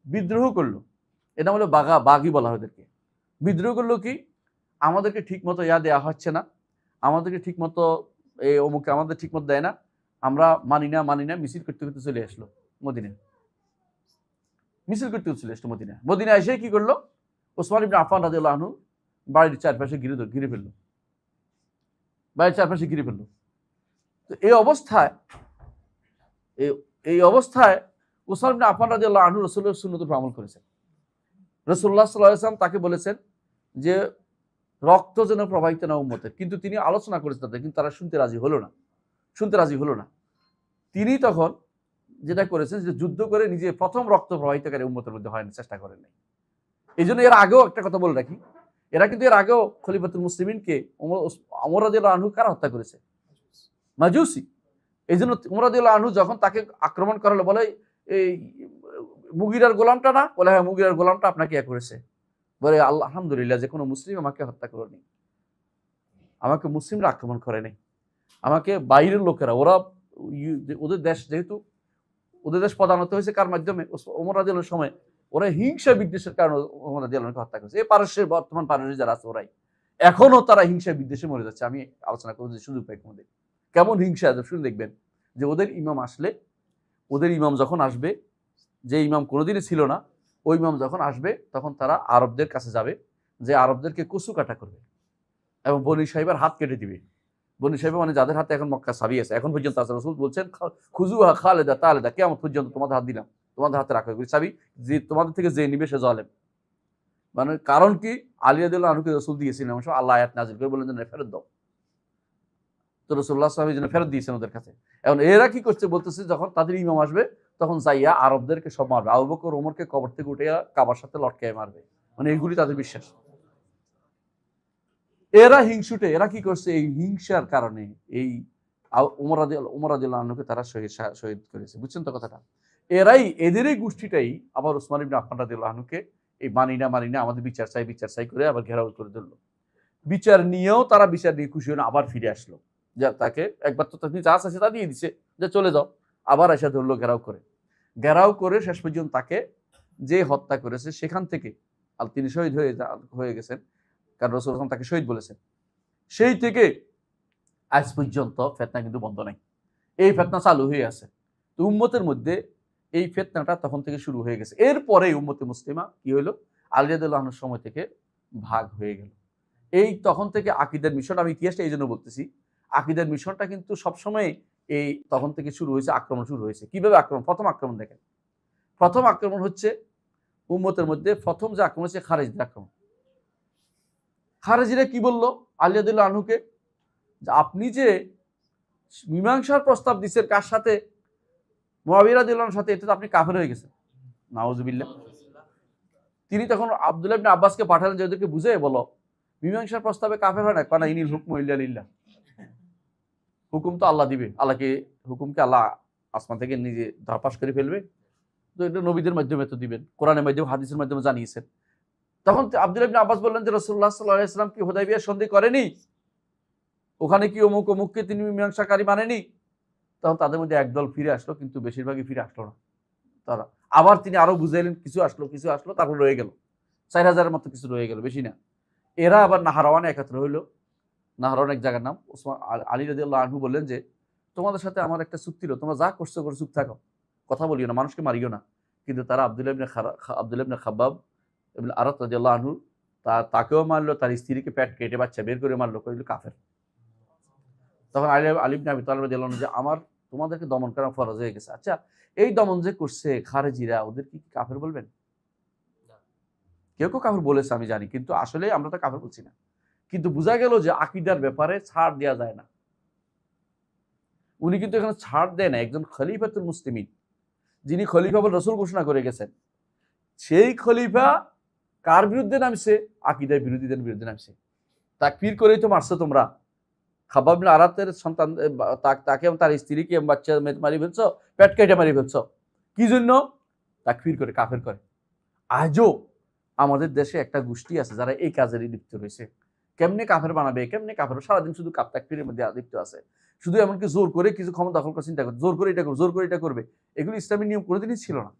বিদ্রোহ করলো। এটা হলো বাগি বলা হয় ওদেরকে। বিদ্রোহ করলো কি? আমাদেরকে ঠিক মতো দেওয়া হচ্ছে না, আমাদেরকে ঠিক মতো অমুকে আমাদের ঠিক মতো দেয় না, আমরা মানি না, মিছিল করতে চলে আসলো মদিনায়। মদিনায় এসে কি করলো? ওসমান ইবনে আফফান রাদিয়াল্লাহু আনহু বাড়ির চারপাশে ঘিরে ফেললো। তো এই অবস্থায় ওসমান ইবনে আফফান রাদিয়াল্লাহু আনহু রাসূলের সুন্নতের উপর আমল করেছেন। রাসূলুল্লাহ সাল্লাল্লাহু আলাইহি ওয়াসাল্লাম তাকে বলেছেন যে রক্ত যেন প্রবাহিত না উম্মতের, কিন্তু তিনি আলোচনা করেছেন তাদের, কিন্তু তারা শুনতে রাজি হলো না। তিনি তখন যেটা করেছেন যে যুদ্ধ করে নিজে প্রথম রক্ত প্রবাহিতকারী উম্মতের মধ্যে হয় না, চেষ্টা করেন নাই। এই জন্য এর আগেও একটা কথা বলে রাখি, এরা কিন্তু এর আগেও খলিফাতুল মুসলিমিনকে ওমর রাদিয়াল্লাহু আনহু কারা হত্যা করেছে? মাজুসি। এই জন্য ওমর রাদিয়াল্লাহু আনহু যখন তাকে আক্রমণ করা হলো, বলে এই মুগিরার গোলামটা না? বলে হ্যাঁ, মুগিরার গোলামটা আপনাকে করেছে। বলে আলহামদুলিল্লাহ যে কোনো মুসলিম আমাকে হত্যা করেনি, আমাকে মুসলিমরা আক্রমণ করে নাই, আমাকে বাইরের লোকেরা, ওদের দেশ, যেহেতু ওদের দেশ প্রধানত হয়েছে কার মাধ্যমে? ওমর রাদিয়াল্লাহু সময় ওরা হিংসা বিদ্বেষের কারণে ওমর রাদিয়াল্লাহুকে হত্যা করেছে। এই পারস্যের বর্তমান পারস্যে যারা আছে ওরাই এখনো তারা হিংসা বিদ্বেষে মরে যাচ্ছে। আমি আলোচনা করবো যে সুযোগ পাই তোমাদের কেমন হিংসা, শুনে দেখবেন যে ওদের ইমাম যখন আসবে, যে ইমাম কোনোদিনই ছিল না, ওই ইমাম যখন আসবে তখন তারা আরবদের কাছে যাবে, যে আরবদেরকে কচু কাটা করবে এবং বনি সাহিবার হাত কেটে দিবে। বনি সাহিবা মানে যাদের হাতে এখন মক্কা চাবি আছে, এখন পর্যন্ত আছে। রাসূল বলছেন খুজুহা খালেদা তালেদা, কিয়ামত পর্যন্ত তোমাদের হাত দিলাম, তোমাদের হাতে রাখা চাবি, যে তোমাদের থেকে যে নিবে সে জালেম। মানে কারণ কি? আলী রাদিয়াল্লাহু আনহুকে রাসূল দিয়েছিলেন, আল্লাহ আয়াত নাযিল করে বললেন যে ফেরত দাও। তো রাসূলুল্লাহ সাল্লাল্লাহু আলাইহি ওয়াসাল্লাম ফেরত দিয়েছেন ওদের কাছে। এখন এরা কি করছে? বলতেছে যখন তাদের ইমাম আসবে তখন যাইয়া আরবদেরকে সব মারবে, আবু বকর ওমরকে কবর থেকে উঠে কাবার সাথে লটকায় মারবে। মানে এগুলি তাদের বিশ্বাস। এরা হিংসুটে, এরা কি করছে? এই হিংসার কারণে এই ওমর রাদিয়াল্লাহু আনহুকে তারা শহীদ করেছে। বুঝছেন তো কথাটা? এদেরই গোষ্ঠীটাই আবার ওসমান ইবনে আফফান রাদিয়াল্লাহু আনহুকে এই মানি না আমাদের বিচার চাই করে আবার ঘেরাও করে দিল। বিচার নিয়ে খুশি হয়ে আবার ফিরে আসলো, যা তাকে একবার তো যা আছে তা দিয়ে দিছে, যে চলে যাও। আবার এসে ধরলো ঘেরাও করে শেষ পর্যন্ত তাকে যে হত্যা করেছে সেখান থেকে আর তিনি শহীদ হয়ে গেছেন, কারণ রাসূল তাকে শহীদ বলেছেন। সেই থেকে আজ পর্যন্ত ফিতনা কিন্তু বন্ধ নাই। এই ফিতনা চালু হয়ে আছে। তো উম্মতের মধ্যে এই ফিতনাটা তখন থেকে শুরু হয়ে গেছে। এরপরে উম্মতে মুসলিমা কি হলো, আলী রাদিয়াল্লাহু আনহুর সময় থেকে ভাগ হয়ে গেল। এই তখন থেকে আকীদার মিশন, আমি ইতিহাসটা এই জন্য বলতেছি, আকীদার মিশনটা কিন্তু সবসময় এই তখন থেকে শুরু হয়েছে, আক্রমণ শুরু হয়েছে। কিভাবে আক্রমণ? প্রথম আক্রমণ দেখেন, প্রথম আক্রমণ হচ্ছে উম্মতের মধ্যে প্রথম যে আক্রমণ হচ্ছে খারেজিদের আক্রমণ। খারেজিরা কি বলল আলী রাদিয়াল্লাহু আনহুকে, যে আপনি যে মীমাংসার প্রস্তাব দিচ্ছেন কার সাথে? মুআবিয়া রাদিয়াল্লাহু আনহুর সাথে। এটা তো আপনি কাফের হয়ে গেছেন। নাউজুবিল্লাহ। তিনি তখন আব্দুল্লাহ ইবনে আব্বাসকে পাঠালেন যে ওদেরকে বুঝিয়ে বলো, মীমাংসার প্রস্তাবে কাফের হয় না, কারণ ইনিল হুকমু ইল্লা লিল্লাহ। হুকুম তো আল্লাহ দিবে, আল্লাহকে হুকুমকে আল্লাহ আসমান থেকে নিজে ধাপাস করে ফেলবে, তো এটা নবীদের মাধ্যমে তো দিবেন, কোরআনের মাধ্যমে হাদিসের মাধ্যমে জানিয়েছেন। তখন আব্দুল্লাহ ইবনে আব্বাস বললেন যে রাসূলুল্লাহ সাল্লাল্লাহু আলাইহি ওয়াসাল্লাম কি হুদায়বিয়ার সন্ধি করেনি? ওখানে কি অমুক অমুককে তিনি মীমাংসাকারী মানেনি? তখন তাদের মধ্যে একদল ফিরে আসলো, কিন্তু বেশিরভাগই ফিরে আসলো না। তারা আবার তিনি আরো বুঝাইলেন, কিছু আসলো, তারপর রয়ে গেল 4000-এর মতো কিছু রয়ে গেল, বেশি না। এরা আবার নাহারাওয়ানে একত্র হইলো। নাহারাওয়ান এক জায়গার নাম। ওসমান আলী রাদিয়াল্লাহু আনহু বললেন যে তোমাদের সাথে আমার একটা চুক্তি হলো, তোমরা যা করছো করে চুপ থাকো, কথা বলিও না, মানুষকে মারিও না। কিন্তু তারা আব্দুল্লাহ ইবনে খাব্বাব ইবনে আরাত রাদিয়াল্লাহু আনহু তাকেও মারলো, তার স্ত্রীকে পেট কেটে বাচ্চা বের করে মারলো, কইল কাফের। তখন আলী ইবনে আবি তালিব রাদিয়াল্লাহু আনহু যে আমার তোমাদেরকে দমন করা ফরজ হয়ে গেছে। আচ্ছা, এই দমন যে করছে খারেজিরা, ওদের কি কাফের বলবেন? কেউ কেউ কাফের বলেছে আমি জানি, কিন্তু আসলে আমরা তো কাফের বলছি না। কিন্তু বোঝা গেল যে আকীদার ব্যাপারে ছাড় দেওয়া যায় না। উনি কিন্তু এখানে ছাড় দেয় না। একজন খলিফাতুল মুসলিমিন, যিনি খলিফা বলে রাসূল ঘোষণা করে গেছেন, সেই খলিফা কার বিরুদ্ধে নামছে? আকীদার বিরোধীদের বিরুদ্ধে নামছে। তাকফীর করেই তো মারছো তোমরা। খাব্বাব ইবনে আরাতের সন্তান, তাকে এবং তার স্ত্রীকে বাচ্চা মারি ফেলছো, পেট কেটে মারি ফেলছো। কি জন্য? তাকফীর করে, কাফের করে। আজও আমাদের দেশে একটা গোষ্ঠী আছে যারা এই কাজেরই লিপ্ত রয়েছে। কেমনে কাফের বানাবে, কেমনে কাফের, সারাদিন শুধু তাকফীরের মধ্যে লিপ্ত আছে। শুধু এমনকি জোর করে কিছু ক্ষমতা দখল করে চিন্তা করে, জোর করে এটা করবে, জোর করে এটা করবে। এগুলো ইসলামী নিয়ম কোনোদিনই ছিল না।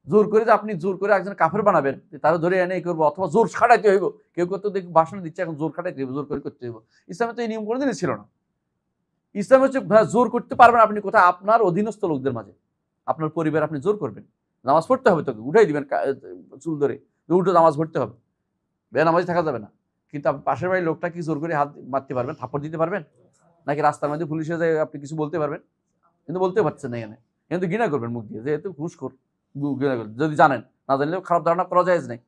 জোর করে যে আপনি জোর করে একজন কাফের বানাবেন, তারা ধরে এনে করবো, অথবা জোর খাটাইতে হইব। কেউ কেউ তো দেখি ভাষণ দিচ্ছে এখন জোর খাটাইতে হইব, জোর করে করতে হইব। ইসলামে তো এই নিয়ম কোনোদিনই ছিল না। ইসলাম হচ্ছে জোর করতে পারবেন আপনি কোথায়? আপনার অধীনস্থ লোকদের মাঝে, আপনার পরিবার আপনি জোর করবেন। নামাজ পড়তে হবে, তোকে উঠাই দিবেন চুল ধরে, উঠে নামাজ পড়তে হবে, বেনামাজি থাকা যাবে না। কিন্তু আপনি পাশের বাড়ির লোকটা কি জোর করে হাত মারতে পারবেন, থাপ্পড় দিতে পারবেন? নাকি রাস্তার মধ্যে পুলিশে যায় আপনি কিছু বলতে পারবেন? কিন্তু বলতে পারছেন না। এখানে কিন্তু ঘৃণা করবেন মুখ দিয়ে, যেহেতু ঘুষখোর, ঘৃণা করবেন। যদি জানেন, না জানলেও খারাপ ধারণা করা যায় নাই।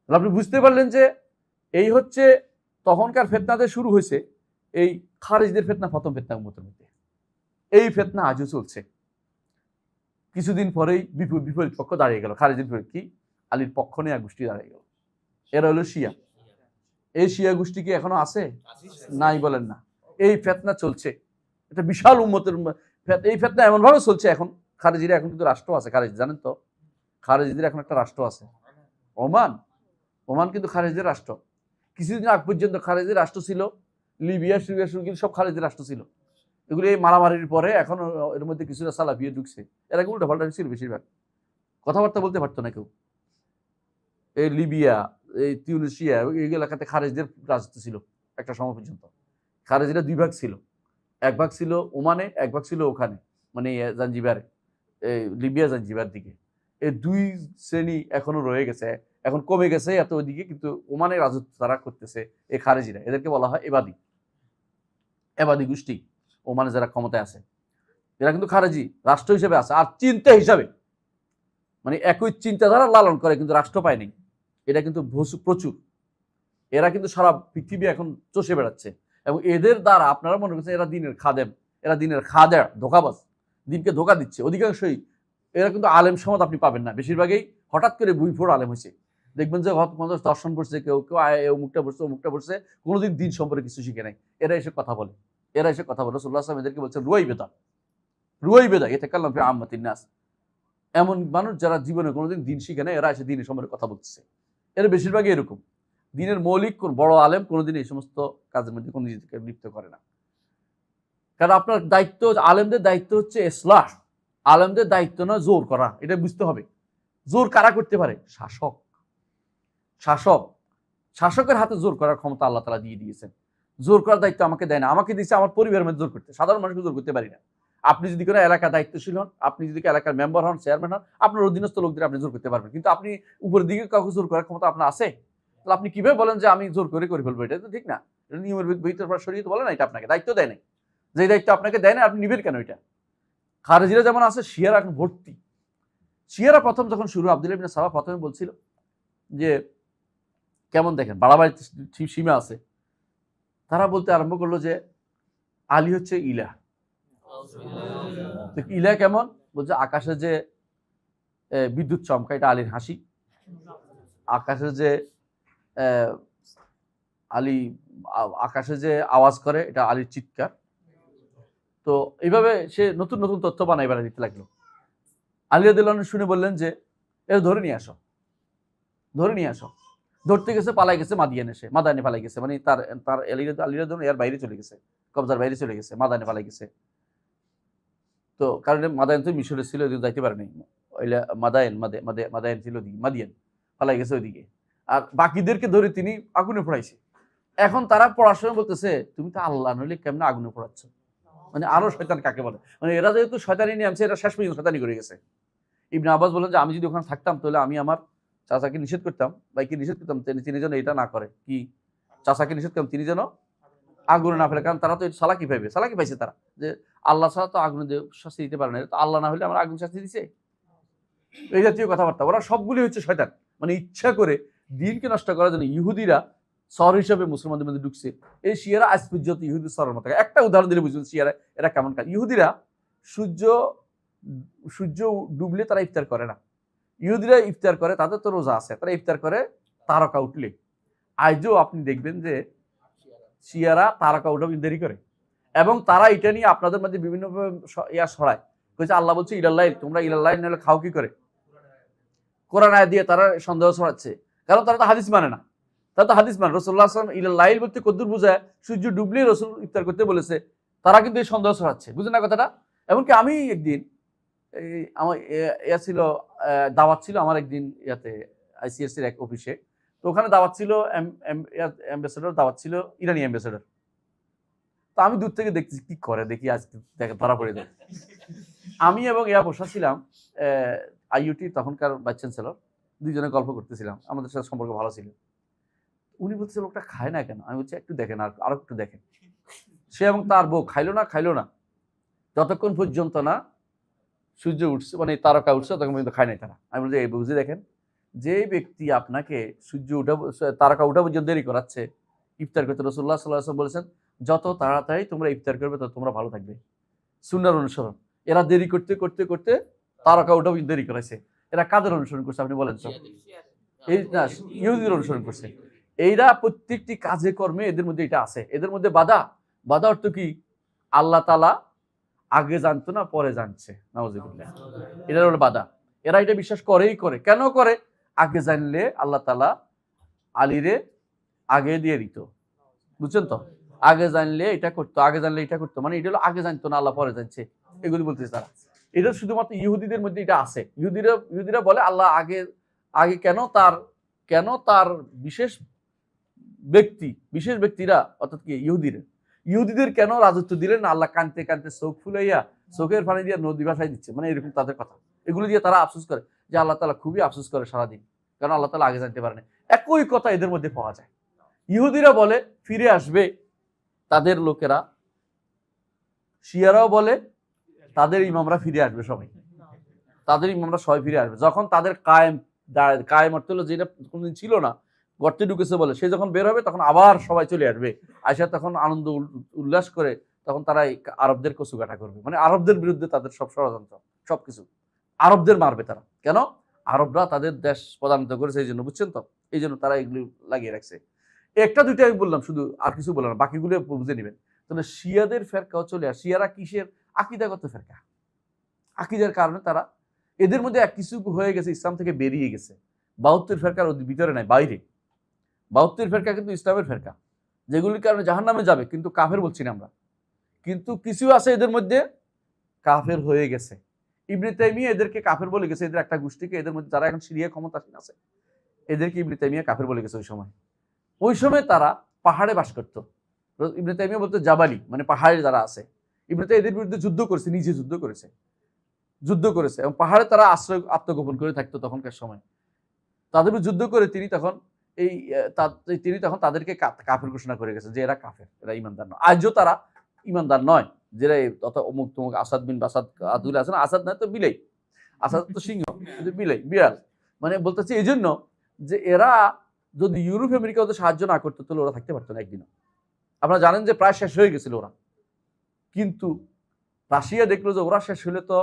আপনি বুঝতে পারলেন যে এই হচ্ছে তখনকার ফেতনাতে শুরু হয়েছে। এই খারেজদের ফেতনা প্রথম ফেতনা উম্মতের মধ্যে। এই ফেতনা আজও চলছে। কিছুদিন পরেই বিপরীত পক্ষ দাঁড়িয়ে গেল। খারেজদের বিপরীত কি? আলীর পক্ষ নিয়ে এক গোষ্ঠী দাঁড়িয়ে গেল। এরা হলো শিয়া। এই শিয়া গোষ্ঠী কি এখনো আছে? নাই বলেন না। এই ফেতনা চলছে। এটা বিশাল উম্মতের এই ফেতনা এমন ভাবে চলছে। এখন খারেজিরা এখন কিন্তু রাষ্ট্র আছে। খারেজি জানেন তো, খারেজিদের এখন একটা রাষ্ট্র আছে, ওমান। ওমান কিন্তু খারেজিদের রাষ্ট্র। কিছুদিন আগ পর্যন্ত খারেজিদের রাষ্ট্র ছিল। লিবিয়া সিরিয়া সব খারেজিদের রাষ্ট্র ছিল। এগুলো এই মারামারির পরে এখন এর মধ্যে কিছুটা সালাফিয়া ঢুকছে। এরা উল্টা পাল্টা ছিল, বেশিরভাগ কথাবার্তা বলতে পারতো না কেউ। এই লিবিয়া, এই তিউনিসিয়া, এই এলাকাতে খারেজদের রাজত্ব ছিল একটা সময় পর্যন্ত। খারেজিরা দুই ভাগ ছিল, এক ভাগ ছিল ওমানে, এক ভাগ ছিল ওখানে, মানে জাঞ্জিবারে, এই লিবিয়া জাঞ্জিবার দিকে। এই দুই শ্রেণী এখনো রয়ে গেছে, এখন কমে গেছে এত ওইদিকে, কিন্তু ওমানের রাজত্ব তারা করতেছে এই খারেজিরা। এদেরকে বলা হয় এবাদি, এবাদি গোষ্ঠী। ওমানে যারা ক্ষমতায় আছে এরা কিন্তু খারেজি রাষ্ট্র হিসেবে আছে। আর চিন্তা হিসাবে, মানে একই চিন্তাধারা লালন করে, কিন্তু রাষ্ট্র পায়নি। এটা কিন্তু প্রচুর। এরা কিন্তু সারা পৃথিবী এখন চষে বেড়াচ্ছে, এবং এদের দ্বারা আপনারা মনে করছেন এরা দিনের খাদেম, এরা দিনের খাদেম, ধোকাবাজ, দিনকে ধোকা দিচ্ছে। অধিকাংশই এরা কিন্তু আলেম সমাজ আপনি পাবেন না। বেশিরভাগই হঠাৎ করে বুইফোড় আলেম হয়েছে। দেখবেন যে দর্শন পড়ছে, কেউ কেউ অমুকটা পড়ছে, অমুকটা পড়ছে, কোনোদিন দিন সম্পর্কে কিছু শিখে নাই। এরা এসে কথা বলে, রাসূলুল্লাহ সাল্লাল্লাহু আলাইহি ওয়াসাল্লাম এদেরকে বলছেন রুয়াই বেদা ইয়াতাকাল্লামু ফি আম্মাতিন নাস। এমন মানুষ যারা জীবনে কোনোদিন দিন শিখে নাই, এরা এসে দিনের সম্পর্কে কথা বলতেছে। এরা বেশিরভাগই এরকম। দিনের মৌলিক বড় আলেম কোনোদিন এই সমস্ত কাজের মধ্যে কোনো নিজেকে লিপ্ত করে না। কারণ আপনার দায়িত্ব, আলেমদের দায়িত্ব হচ্ছে ইসলাহ। আলেমদের দায়িত্ব নয় জোর করা, এটা বুঝতে হবে। জোর কারা করতে পারে? শাসক। শাসকের হাতে জোর করার ক্ষমতা আল্লাহ তাআলা দিয়ে দিয়েছেন। জোর করার দায়িত্ব আমাকে দেয় না, আমাকে দিচ্ছে আমার পরিবারের মধ্যে জোর করতে, সাধারণ মানুষকে জোর করতে পারি না। আপনি যদি কোনো এলাকার দায়িত্বশীল হন, আপনি যদি এলাকার মেম্বার হন, চেয়ারম্যান হন, আপনার অধীনস্থ লোকদের আপনি জোর করতে পারবেন, কিন্তু আপনি উপরের দিকে কাউকে জোর করার ক্ষমতা আপনার আছে? তাহলে আপনি কিভাবে বলেন যে আমি জোর করে ফেলবো? এটা তো ঠিক না। এটা নিয়মের ভিতরে শরীয়ত বলে না এটা আপনাকে দায়িত্ব দেয় নাই। যে দায়িত্ব আপনাকে দেয় না আপনি নিবেন কেন এটা? খারেজিরা যেমন আছে, শিয়ারা এখন ভর্তি। শিয়ারা প্রথম যখন শুরু, আব্দুল্লাহ ইবনে সাবা প্রথমে বলছিল যে কেমন দেখেন বাড়াবাড়ি সীমা আছে। তারা বলতে আরম্ভ করলো যে আলী হচ্ছে ইলা। ইলা কেমন? বলছে আকাশে যে বিদ্যুৎ চমকা এটা আলীর হাসি, আকাশে যে আলী আকাশে যে আওয়াজ করে এটা আলীর চিৎকার। তো এইভাবে সে নতুন নতুন তথ্য বানাই বেড়া দিতে লাগলো। আলী রাদিয়াল্লাহু আনহু শুনে বললেন যে এর ধরে নিয়ে আসো, ধরে নিয়ে আসো। ধরতে গেছে, পালাই গেছে মাদিয়ানে, সে মাদানে পালাই গেছে, মানে তার তার আলী রাদিয়াল্লাহু আনহু এর বাইরে চলে গেছে, কবজার বাইরে চলে গেছে, মাদানে পালাই গেছে। তো কারণ মাদায়ন তো মিশরে ছিল, যাইতে পারেনি। মাদায়ন ছিল মাদিয়ান, পালাই গেছে ওইদিকে। আর বাকিদেরকে ধরে তিনি আগুনে পড়াইছে। এখন তারা পড়াশোনা বলতেছে তুমি তো আল্লাহ নইলে কেমনে আগুনে পড়াচ্ছ? মানে আরো শয়তান কাকে বলে, মানে এরা যেহেতু শয়তানি নিয়ে আনছে, এরা শেষ পর্যন্ত শয়তানি করে গেছে। ইবনে আব্বাস বলেন যে আমি যদি ওখানে থাকতাম তাহলে আমি আমার চাচাকে নিষেধ করতাম, ভাইকে নিষেধ করতাম তিনি যেন এটা না করে, কি চাচাকে নিষেধ করতাম তিনি যেন আগুনে না ফেলে। কারণ তারা তো সালাকি পাইবে, সালাকি পাইছে তারা যে আল্লাহ ছাড়া তো আগুনে শাস্তি দিতে পারে না, তো আল্লাহ না হলে আমার আগুন শাস্তি দিছে, এই জাতীয় কথাবার্তা। ওরা সবগুলি হচ্ছে শয়তান, মানে ইচ্ছা করে দিনকে নষ্ট করার জন্য ইহুদিরা শহর হিসাবে মুসলমানদের মধ্যে ঢুকছে। এই শিয়ারা আজ পর্যন্ত ইহুদি শহরের মতো। একটা উদাহরণ দিলে বুঝবেন শিয়ারা এরা কেমন কাজ। ইহুদিরা সূর্য ডুবলে তারা ইফতার করে না। ইহুদিরা ইফতার করে, তাদের তো রোজা আছে, তারা ইফতার করে তারকা উঠলে। আজও আপনি দেখবেন যে শিয়ারা তারকা উঠা দেরি করে, এবং তারা এটা নিয়ে আপনাদের মধ্যে বিভিন্ন ছড়ায়। বলছে আল্লাহ বলছে ইলাল্লাহ, তোমরা ইলাল্লাহ নাহলে খাও কি করে? কোরআন আয়াত দিয়ে তারা সন্দেহ ছড়াচ্ছে, কারণ তারা তো হাদিস মানে না। তারা তো হাদিস মানে রাসূলুল্লাহ সাল্লাল্লাহু আলাইহি ওয়াসাল্লাম ইলাল্লাহ বলতে কদ্দুর বোঝায় সূর্য ডুবলে রাসূল ইফতার করতে বলেছে, তারা কিন্তু এই সন্দেহ ছড়াচ্ছে, বুঝেন না কথাটা? এমনকি আমি একদিন আমার ছিল দাওয়াত ছিল আমার একদিন ইয়াতে আইসিএসসির এক অফিসে। তো ওখানে দাওয়াত ছিল অ্যাম্বাসেডর, দাওয়াত ছিল ইরানি অ্যাম্বাসেডর। তো আমি দূর থেকে দেখছি কি করে, দেখি আজকে ধরা পড়ে যায়। আমি এবং বসা ছিলাম আইইউটি তখনকার ভাইস চ্যান্সেলর, দুইজনে গল্প করতেছিলাম, আমাদের সাথে সম্পর্ক ভালো ছিল। উনি বলছে লোকটা খায় না কেন? আমি বলছি একটু দেখেন, আরো একটু দেখেন। সে এবং তার বউ খাইলো না যতক্ষণ পর্যন্ত না সূর্য উঠছে, মানে তারকা উঠছে, তখন পর্যন্ত খায় নাই তারা। আমি বলছি এই বুঝে দেখেন, যে ব্যক্তি আপনাকে সূর্য উঠা তারকা উঠা পর্যন্ত দেরি করাচ্ছে ইফতার করতে, রাসূলুল্লাহ সাল্লাল্লাহু আলাইহি ওয়াসাল্লাম বলেছেন যত তাড়াতাড়ি তোমরা ইফতার করবে তত তোমরা ভালো থাকবে। সুন্নাহর অনুসরণ। এরা দেরি করতে করতে করতে তারকা উঠা পর্যন্ত দেরি করেছে। এরা কাদের অনুসরণ করছে আপনি বলেন তো? এই না, ইহুদিদের অনুসরণ করছে। এইরা প্রত্যেকটি কাজে কর্মে এদের মধ্যে এটা আছে। এদের মধ্যে বাধা অর্থ কি? আল্লাহ তাআলা আগে জানতো না, পরে জানছে, নাউযুবিল্লাহ। এটা হলো বাধা। এরা এটা বিশ্বাস করেই করে। কেন করে? আগে জানলে আল্লাহ তাআলা আলীরে আগে দিয়ে দিত, বুঝছেন তো? আগে জানলে এটা করতো, আগে জানলে এটা করতো, মানে এটা হলো আগে জানতো না, আল্লাহ পরে জানছে, এগুলি বলতেছে তারা। এটা শুধুমাত্র ইহুদিদের মধ্যে এটা আছে। ইহুদিরা বলে আল্লাহ আগে কেন তার বিশেষ ব্যক্তিরা, অর্থাৎ কি ইহুদিদের কেন রাজত্ব দিলেন না? আল্লাহ কানতে কানতে চোখ ফুলাইয়া চোখের পানি দিয়ে নদী ভাসাই দিচ্ছে, মানে এরকম তাদের কথা। এগুলো দিয়ে তারা আফসোস করে যে আল্লাহ তাআলা খুবই আফসোস করে সারাদিন, কারণ আল্লাহ তাআলা আগে জানতে পারেন। একই কথা এদের মধ্যে পাওয়া যায়। ইহুদিরা বলে ফিরে আসবে তাদের লোকেরা, শিয়ারাও বলে তাদের ইমামরা ফিরে আসবে, তাদের ইমামরা সবাই ফিরে আসবে যখন তাদের কায়েম অর্থ হলো যেটা কোনদিন ছিল না, গর্তে ঢুকেছে বলে, সে যখন বের হবে তখন আবার সবাই চলে আসবে, আয়সা তখন আনন্দ উল্লাস করে তখন তারা আরবদের কচুকাটা করবে, মানে আরবদের বিরুদ্ধে তাদের সব ষড়যন্ত্র সবকিছু আরবদের মারবে তারা। কেন? আরবরা তাদের দেশ প্রদানিত করেছে এই জন্য, বুঝছেন তো? এই জন্য তারা এগুলো লাগিয়ে রাখছে। একটা দুইটা আমি বললাম শুধু, আর কিছু বললাম না, বাকিগুলো বুঝে নেবেন। তাহলে শিয়াদের ফেরকাও চলে আসে। শিয়ারা কিসের? আকীদাগত ফেরকা। আকীদার কারণে তারা, এদের মধ্যে এক কিছু হয়ে গেছে, ইসলাম থেকে বেরিয়ে গেছে। ৭২ ফেরকার ভিতরে নাই, বাইরে। ৭২ ফেরকা কিন্তু ইসলামের ফেরকা, যেগুলির কারণে জাহান্নামে যাবে, কিন্তু কাফের বলছি না আমরা। কিন্তু কিছু আছে এদের মধ্যে কাফের হয়ে গেছে। ইবনে তাইমিয়া এদেরকে কাফের বলে গেছে, এদের একটা গোষ্ঠীকে, এদের মধ্যে যারা এখন সিরিয়া ক্ষমতাসীন আছে, এদেরকে ইবনে তাইমিয়া কাফের বলে গেছে। ওই সময় তারা পাহাড়ে বাস করত, ইবনে তাইমিয়া বলতে জাবালি, মানে পাহাড়ে যারা আছে। ইবনে তাইমিয়া এদের বিরুদ্ধে যুদ্ধ করেছে, নিজে যুদ্ধ করেছে এবং পাহাড়ে তারা আত্মগোপন করে থাকতো তখনকার সময়। তাদের বিরুদ্ধে যুদ্ধ করে তিনি তখন তাদেরকে কাফের ঘোষণা করে গেছেন যে এরা কাফের, এরা ইমানদার নয়। আজও তারা ইমানদার নয়, যেটা অমুক তমুক আসাদ বিন বাসাদ আদুল্লাহ আছে না, আসাদ নয় তো বিলাই, আসাদ তো সিংহ, বিলাই বিড়াল। মানে বলতেছি এই জন্য যে এরা যদি ইউরোপ আমেরিকা ওদের সাহায্য না করতো তাহলে ওরা থাকতে পারতো না একদিনও। আপনারা জানেন যে প্রায় শেষ হয়ে গেছিল ওরা, কিন্তু রাশিয়া দেখলো যে ওরা শেষ হলে তো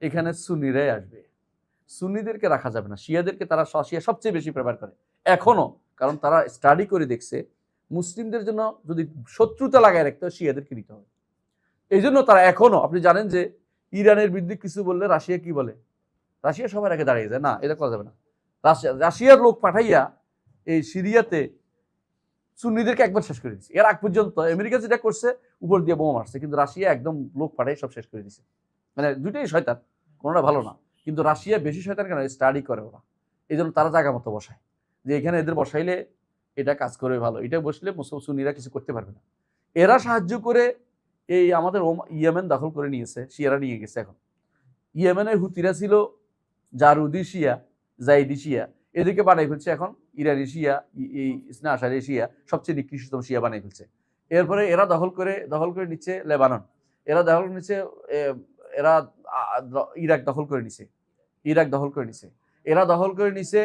এখানে সুন্নিরাই আসবে, সুন্নিদেরকে রাখা যাবে না, শিয়াদেরকে তারা শিয়া সবচেয়ে বেশি প্রেফার করে এখনো। কারণ তারা স্টাডি করে দেখছে মুসলিমদের জন্য যদি শত্রুতা লাগায় রাখতে হয় শিয়াদেরকে দিতে হবে। এই জন্য তারা এখনো, আপনি জানেন যে ইরানের বিরুদ্ধে কিছু বললে রাশিয়া কি বলে, রাশিয়া সবার আগে দাঁড়িয়ে যায়, না এটা করা যাবে না। রাশিয়ার লোক পাঠাইয়া এই সিরিয়াতে সুন্নিদেরকে একবার শেষ করে দিচ্ছে। এর আগ পর্যন্ত আমেরিকা যেটা করছে উপর দিয়ে বোমা মারছে, কিন্তু রাশিয়া একদম লোক পাঠাই সব শেষ করে দিচ্ছে। মানে দুইটাই শয়তান, কোনোটা ভালো না, কিন্তু রাশিয়া বেশি শয়তান কেন, স্টাডি করে ওরা। এই জন্য তারা জায়গা মতো বসায় যে এখানে এদের বসাইলে এটা কাজ করবে ভালো, এটা বসলে সুন্নিরা কিছু করতে পারবে না। এরা সাহায্য করে এই আমাদের ইয়েমেন দখল করে নিয়েছে, শিয়ারা নিয়ে গেছে। এখন ইয়েমেনের হুতিরা ছিল জারুদি শিয়া, জাইদি শিয়া, এদেরকে বানাই ফেলছে এখন ইরানি শিয়া, এই ইসনা আশারি শিয়া, সবচেয়ে নিকৃষ্টতম শিয়া বানাই ফেলছে। এরপরে এরা দখল করে নিচ্ছে লেবানন, এরা দখল নিচ্ছে, এরা ইরাক দখল করে নিছে, এরা দখল করে নিছে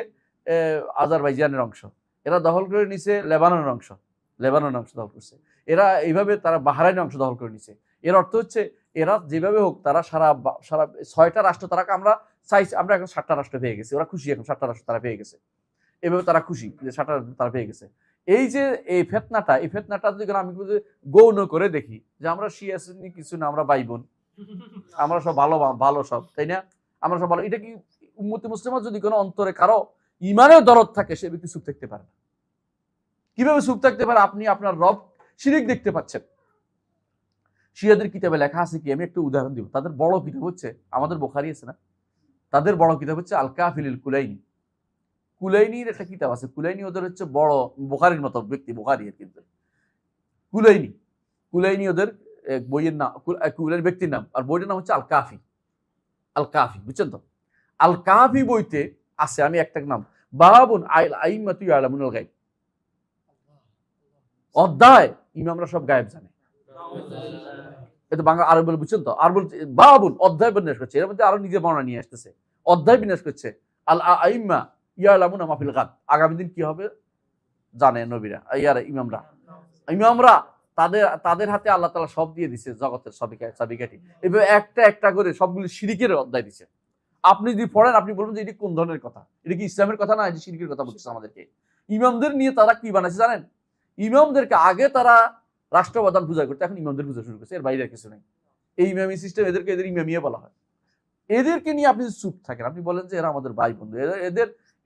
আজারবাইজানের অংশ, এরা দখল করে নিছে লেবাননের অংশ দখল করছে। এরা এইভাবে তারা বাহরাইনের অংশ দখল করে নিছে। এর অর্থ হচ্ছে এরা যেভাবে হোক তারা সারা 6টা রাষ্ট্র তারা আমরা এখন 7টা রাষ্ট্র পেয়ে গেছি, ওরা খুশি, এখন 7টা রাষ্ট্র তারা পেয়ে গেছে। এভাবে তারা খুশি যে 7টা রাষ্ট্র তারা পেয়ে গেছে। এই যে এই ফেতনাটা যদি আমি গৌণ করে দেখি যে আমরা শিয়া সুন্নি কিছু না, আমরা ভাই বোন, আমরা সব ভালো সব, তাই না? আমরা সব ভালো। এটা কি উম্মতে মুসলিমা যদি কোনো অন্তরে কারো ইমানের দরদ থাকে সে ব্যক্তি সুখ থাকতে পারে না। কিভাবে সুখ থাকতে পারে? আপনি আপনার রব শিরিক দেখতে পাচ্ছেন। শিয়াদের কিতাবে লেখা আছে কি, আমি একটু উদাহরণ দিব। তাদের বড় কিতাব হচ্ছে, আমাদের বুখারী আছে না, তাদের বড় কিতাব হচ্ছে আল কাফিল কুলাইনি। কুলাইনির একটা কিতাব আছে, কুলাইনি ওদের হচ্ছে বড় বুখারীর মতো ব্যক্তি, বুখারী এর কিন্তু কুলাইনি ওদের বইয়ের নাম, কুলাইনি ব্যক্তির নাম, আর বইটার নাম হচ্ছে আল কাফি, বুঝছেন তো? আল কাফি বইতে আছে, আমি একটা নাম, বাবুন আইম্মাতু ইয়ালামুল গায়ব, অধ্যায় ইমামরা সব গায়েব জানে। এটা বাংলা আরবি বলে, বুঝছেন তো? আর বলছে বাবুন, অধ্যায় বিন্যাস করছে, এর মধ্যে আরো নিজে বর্ণনা নিয়ে আসতেছে, অধ্যায় বিন্যাস করছে। আল আইম্মা ইয়ালামুনা মা ফিল গাদ, আগামী দিন কি হবে জানে নবীরা, ইমামরা তাদের হাতে আল্লাহ তাআলা সব দিয়ে দিছে, জগতের চাবিকাঠি। এভাবে একটা একটা করে সবগুলো শিরকের অধ্যায় দিছে। আপনি যদি পড়েন আপনি বলবেন যে এটি কোন ধরনের কথা, এটা কি ইসলামের কথা না, এটি শিরকের কথা বলতেছে আমাদেরকে। ইমামদের নিয়ে তারা কি বানাইছে জানেন? ইমামদেরকে আগে তারা রাষ্ট্রপ্রধান পূজা করতে, এখন ইমামদের পূজা শুরু করছে, এর বাইরে কিছু নেই। এই ইমামি সিস্টেম, এদের ইমামিয়া বলা হয়। এদেরকে নিয়ে আপনি চুপ থাকেন, আপনি বলেন যে এরা আমাদের ভাই বন্ধু।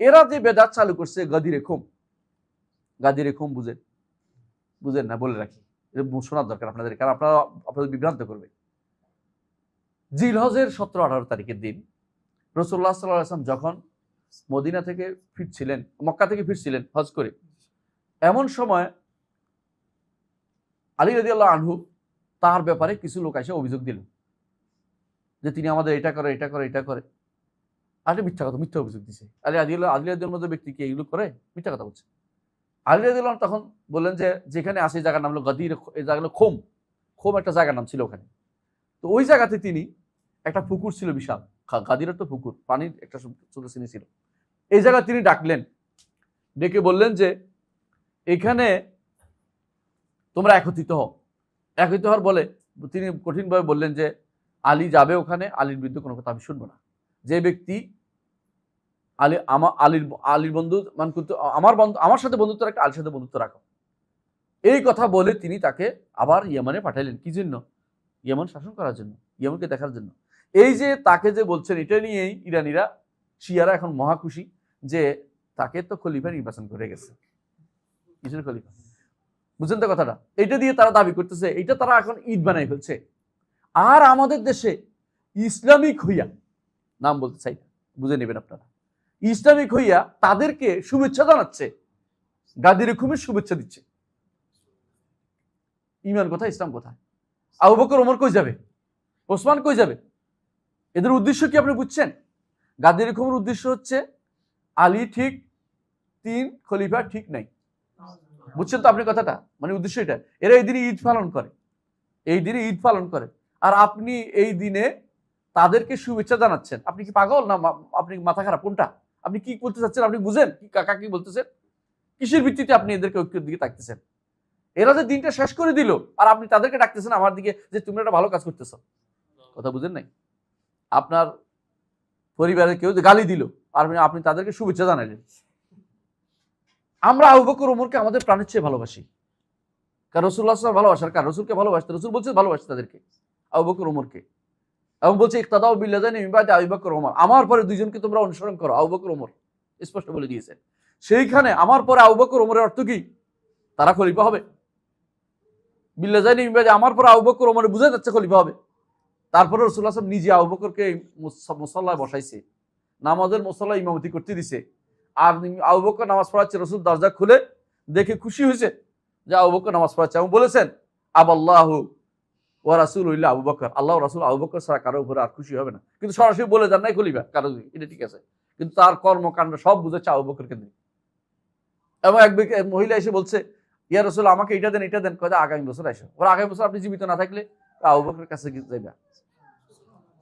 এরা যে বেদাত চালু করছে, গাদিরে খুম বুঝেন না, বলে রাখি, এটা শোনার দরকার আপনাদের, কারণ আপনাদের বিভ্রান্ত করবে। জিলহজের 17-18 তারিখের দিন রাসূলুল্লাহ সাল্লাল্লাহু আলাইহি ওয়াসাল্লাম যখন মদিনা থেকে ফিরছিলেন, মক্কা থেকে ফিরছিলেন হজ করে, এমন সময় আলী রাদিয়াল্লাহু আনহু তার ব্যাপারে কিছু লোক এসে অভিযোগ দিল যে তিনি আমাদের এটা করে। আর মিথ্যা অভিযোগ দিছে। আলী রাদিয়াল্লাহু মধ্যে ব্যক্তি কি এগুলো করে? মিথ্যা কথা বলছে। আলী রাদিয়াল্লাহু তখন বললেন যে যেখানে আসে জায়গার নাম হলো গাদির, এই জায়গা হলো খোম একটা জায়গার নাম ছিল ওখানে। তো ওই জায়গাতে তিনি একটা পুকুর ছিল বিশাল, গাদিরের তো পুকুর, পানির একটা ছোট সিনি ছিল। এই জায়গায় তিনি ডাকলেন, ডেকে বললেন যে এখানে তোমরা একত্রিত হওয়ার বলে তিনি কঠিনভাবে বললেন যে আলী যাবে ওখানে, আলীর বিরুদ্ধে কোনো কথা আমি শুনবো না। যে ব্যক্তি আলীর বন্ধু আমার সাথে বন্ধুত্ব রাখে, আলীর সাথে বন্ধুত্ব রাখো, এই কথা বলে তিনি তাকে আবার ইয়েমেনে পাঠাইলেন। কি জন্য? ইয়েমেন শাসন করার জন্য, ইয়েমেনকে দেখার জন্য। এই যে তাকে যে বলছেন, এটা নিয়েই ইরানিরা, শিয়ারা এখন মহা খুশি যে তাকে তো খলিফা নির্বাচন করে গেছে। কিসের খলিফা? বুঝছেন তো কথাটা? এটা দিয়ে তারা দাবি করতেছে, এটা তারা এখন ঈদ বানাই ফেলছে। আর আমাদের দেশে ইসলামিক হইয়া, নাম বলতে চাই না, বুঝে নেবেন আপনারা, ইসলামিক হইয়া তাদেরকে শুভেচ্ছা জানাচ্ছে, গাদির খুমের শুভেচ্ছা দিচ্ছে। ইমান কোথায়, ইসলাম কোথায়? আবু বকর ওমর কই যাবে, ওসমান কই যাবে? এদের উদ্দেশ্য কি আপনি বুঝছেন? গাদ্দারি খুমের উদ্দেশ্য হচ্ছে আলী ঠিক, 3 খলিফা ঠিক নাই। বুঝছেন তো আপনি কথাটা? মানে উদ্দেশ্য এটা। এরা এই দিনে ঈদ পালন করে, এই দিনে ঈদ পালন করে, আর আপনি এই দিনে তাদেরকে শুভেচ্ছা জানাচ্ছেন। আপনি কি পাগল না আপনি মাথা খারাপ? কোনটা? আপনি কি বলতে চাচ্ছেন? আপনি বুঝেন কি কাকা কি বলতেছেন? কিসের ভিত্তিতে আপনি এদেরকে ঐক্যের দিকে তাকতেছেন? এরা যে দিনটা শেষ করে দিল, আর আপনি তাদেরকে ডাকতেছেন আমার দিকে যে তুমি একটা ভালো কাজ করতেছো। কথা বুঝেন নাই? আপনার পরিবারের কেউ গালি দিল, আর আপনি তাদেরকে শুভেচ্ছা জানালেন। আমরা আবু বকর ওমরকে আমাদের প্রাণের চেয়ে ভালোবাসি। কারণ রাসূলুল্লাহ সাল্লাল্লাহু আলাইহি ওয়াসাল্লাম ভালোবাসার কারণ, রাসূলকে ভালোবাসতে, রাসূল বলছে ভালোবাসতে তাদেরকে, আবু বকর ওমরকে। এবং বলছে ইক্তাদাউ বিল্লাযাইনি মিন বাদি আবি বকর ওমর, আমার পরে দুইজনকে তোমরা অনুসরণ করো, আবু বকর ওমর স্পষ্ট বলে দিয়েছে। সেইখানে আমার পরে আবু বকর ওমরের অর্থ কি? তারা খলিফা হবে। বিল্লাযাইনি মিন বাদি, আমার পরে আবু বকর ওমর বোঝা যাচ্ছে খলিফা হবে। তারপরে রাসূলুল্লাহ সাল্লাল্লাহু আলাইহি ওয়াসাল্লাম নিজে আবু বকরকে মুসাল্লায় বসাইছে, নামাজের মুসাল্লায় ইমামতি করতে দিছে। আর আবু বকর নামাজ পড়াচ্ছে, রাসূল দরজা খুলে দেখে খুশি হয়েছে যে আবু বকর নামাজ পড়াচ্ছে, এবং বলেছেন আবাল্লাহু ওয়া রাসূলুহু ইল্লা আবু বকর, আল্লাহ রাসূল আবু বকর ছাড়া কারো উপরে আর খুশি হবে না। কিন্তু সরাসরি বলে যান নাই খলিফা কারো, এটা ঠিক আছে, কিন্তু তার কর্মকাণ্ড সব বুঝাচ্ছে আবু বকর কেন্দ্রিক। এবং এক মহিলা এসে বলছে ইয়া রাসূল আমাকে এটা দেন, এটা দেন। কয় আগামী বছর আসো। ওরা আগামী বছর আপনি জীবিত না থাকলে আবু বকরের কাছে যাইবা।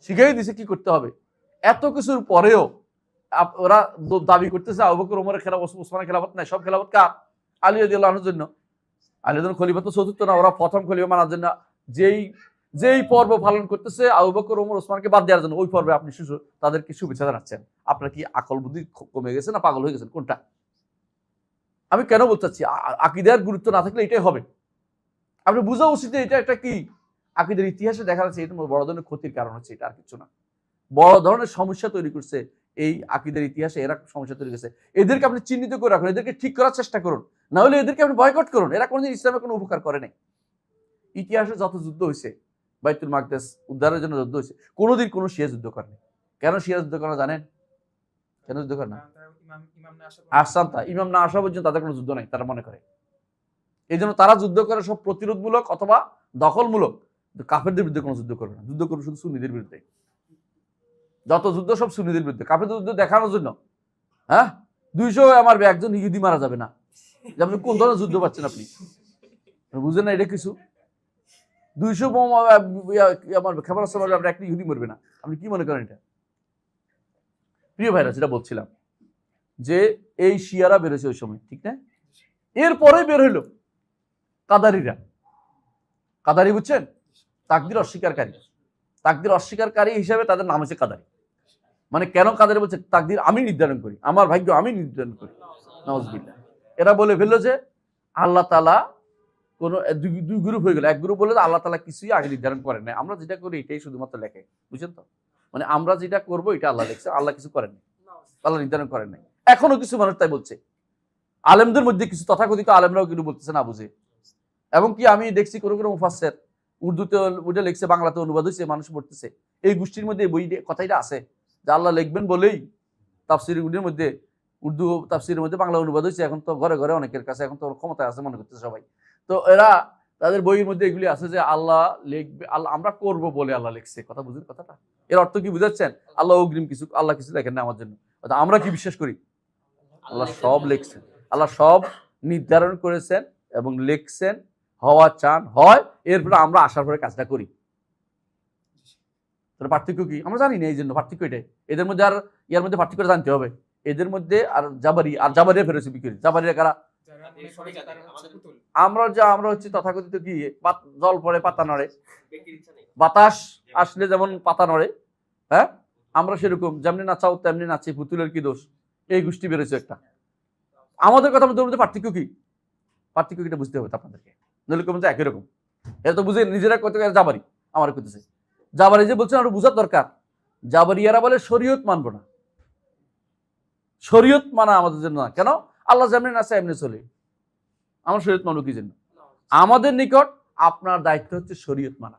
শিখাই দিছে কি করতে হবে। এত কিছুর পরেও ওরা দাবি করতেছে আবু বকর ওমরের খেলাফত, ওসমানের খেলাফত নাই, সব খেলাফত কার? আলী রাদিয়াল্লাহু আনহুর জন্য। আলী রাদিয়াল্লাহু খলিফা তো চতুর্থ না, ওরা প্রথম খলিফা মানার জন্য যেই পর্ব পালন করতেছে আবু বকর ওমর ওসমানকে বাদ দেওয়ার জন্য, ওই পর্বে আপনি তাদেরকে শুভেচ্ছা জানাচ্ছেন। আপনার কি আকল বুদ্ধি কমে গেছে না পাগল হয়ে গেছেন? কোনটা? আমি কেন বলতে চাচ্ছি, আকীদার গুরুত্ব না থাকলে এটাই হবে। আপনি বোঝা উচিত এটা একটা কি আকীদার ইতিহাসে দেখা যাচ্ছে এটা বড় ধরনের ক্ষতির কারণ হচ্ছে, এটা আর কিছু না। বড় ধরনের সমস্যা তৈরি করছে এই আকীদার ইতিহাসে, এরা সমস্যা তৈরি করছে। এদেরকে আপনি চিহ্নিত করে রাখুন, এদেরকে ঠিক করার চেষ্টা করুন, না হলে এদেরকে আপনি বয়কট করুন। এরা কোনোদিন ইসলামের কোনো উপকার করে নাই। ইতিহাসে যত যুদ্ধ হয়েছে, বাইতুল মাকদাস উদ্ধারের জন্য যুদ্ধ হয়েছে, কোনোদিন কোনো শিয়া যুদ্ধ করেনি। কেন শিয়া যুদ্ধ করে জানেন? কেন যুদ্ধ করে না? ইমাম না আসা পর্যন্ত তাদের কোনো যুদ্ধ নাই, তারা মনে করে। এই জন্য তারা যুদ্ধ করে সব প্রতিরোধমূলক অথবা দখলমূলক, কাফেরদের বিরুদ্ধে কোনো যুদ্ধ করে না। যুদ্ধ করবে শুধু সুন্নিদের বিরুদ্ধে। যত যুদ্ধ সব সুন্নিদের বিরুদ্ধে, কাফেরদের যুদ্ধ দেখানোর জন্য। হ্যাঁ, 200 আমার একজন ইহুদি মারা যাবে না। যে আপনি কোন ধরনের যুদ্ধ পাচ্ছেন? আপনি বুঝেন না এটা কিছু? 200 আমার ক্ষেপণাস্ত্র মারবে, আপনি একটা ইহুদি মরবে না। আপনি কি মনে করেন এটা? প্রিয় ভাইরা, যেটা বলছিলাম যে এই শিয়ারা বেরোছে ওই সময়, ঠিক না? এরপরে বের হইল কাদারিরা। কাদারি বুঝছেন? তাকদির অস্বীকারী। তাকদির অস্বীকারী হিসাবে তাদের নাম হচ্ছে কাদারি। মানে কেন কাদারি বলছে? তাকদির আমি নির্ধারণ করি, আমার ভাগ্য আমি নির্ধারণ করি। নাউজুবিল্লাহ। এরা বলে ফেললো যে আল্লাহ তাআলা কোন দুই গ্রুপ হয়ে গেল। এক গ্রুপ বলে আল্লাহ তাআলা কিছুই আগে নির্ধারণ করেন না, আমরা যেটা করি এটাই শুধুমাত্র লেখে। বুঝছেন তো? মানে আমরা যেটা করবো এটা আল্লাহ লিখছে, আল্লাহ কিছু করেন নাই, আল্লাহ নির্ধারণ করেন নাই। এখনো কিছু মানুষ তাই বলছে। আলেমদের মধ্যে কিছু তথাকথিত আলেমরাও কিন্তু বলতেছে না বুঝে। এবং কি আমি দেখছি কোনো কোনো মুফাসসির উর্দুতে ওইটা লিখছে, বাংলাতে অনুবাদ হয়েছে, মানুষ পড়তেছে। এই গোষ্ঠীর মধ্যে বই কথাটা আছে যে আল্লাহ লিখবেন বলেই তাফসীরের মধ্যে, উর্দু তাফসীরের মধ্যে বাংলা অনুবাদ হয়েছে। এখন তো ঘরে ঘরে অনেকের কাছে এখন তো ক্ষমতা আছে মনে করতেছে সবাই। তো এরা তাদের বইয়ের মধ্যে এগুলি আছে যে আল্লাহ লিখবে, আল্লাহ আমরা করব বলে আল্লাহ লিখছে। কথা বুঝুন কথাটা? এর অর্থ কি বুঝাচ্ছেন? আল্লাহ অগ্রিম কিছু, আল্লাহ কিছু লেখেন না আমার জন্য। আমরা কি বিশ্বাস করি? আল্লাহ সব লিখছেন, আল্লাহ সব নির্ধারণ করেছেন এবং লিখছেন, হওয়া চান হয়, এরপরে আমরা আসার পরে কাজটা করি। পার্থক্য কি আমরা জানি না, এই জন্য পার্থক্য এটাই। এদের মধ্যে আর ইয়ার মধ্যে পার্থক্য জানতে হবে। এদের মধ্যে আর জাবারিয়া ফেরেছে বিক্রি। জাবারিয়া কারা? আমরা হচ্ছে তথাকথিত কি জল পড়ে পাতা নড়ে, বাতাস আসলে যেমন পাতা নড়ে, হ্যাঁ, আমরা সেরকম যেমনি নাচাও তেমনি নাচি, পুতুলের কি দোষ, এই গোষ্ঠী বেরোছে একটা। আমাদের কথা মধ্যে পার্থক্য কি? পার্থক্য কিটা বুঝতে হবে আপনাদেরকে, নইলে কমছে একই রকম। এটা তো বুঝে নিজেরা কত জাবারি আমার করতেছে। জাবারি যে বলছেন আরো বুঝার দরকার। জাবারিয়ারা বলে শরীয়ত মানবো না, শরীয়ত মানা আমাদের জন্য না। কেন? আল্লাহ যেমনি নাচে এমনি চলে, আমার শরীয়ত মানবো কি জন্য? আমাদের নিকট আপনার দায়িত্ব হচ্ছে শরীয়ত মানা।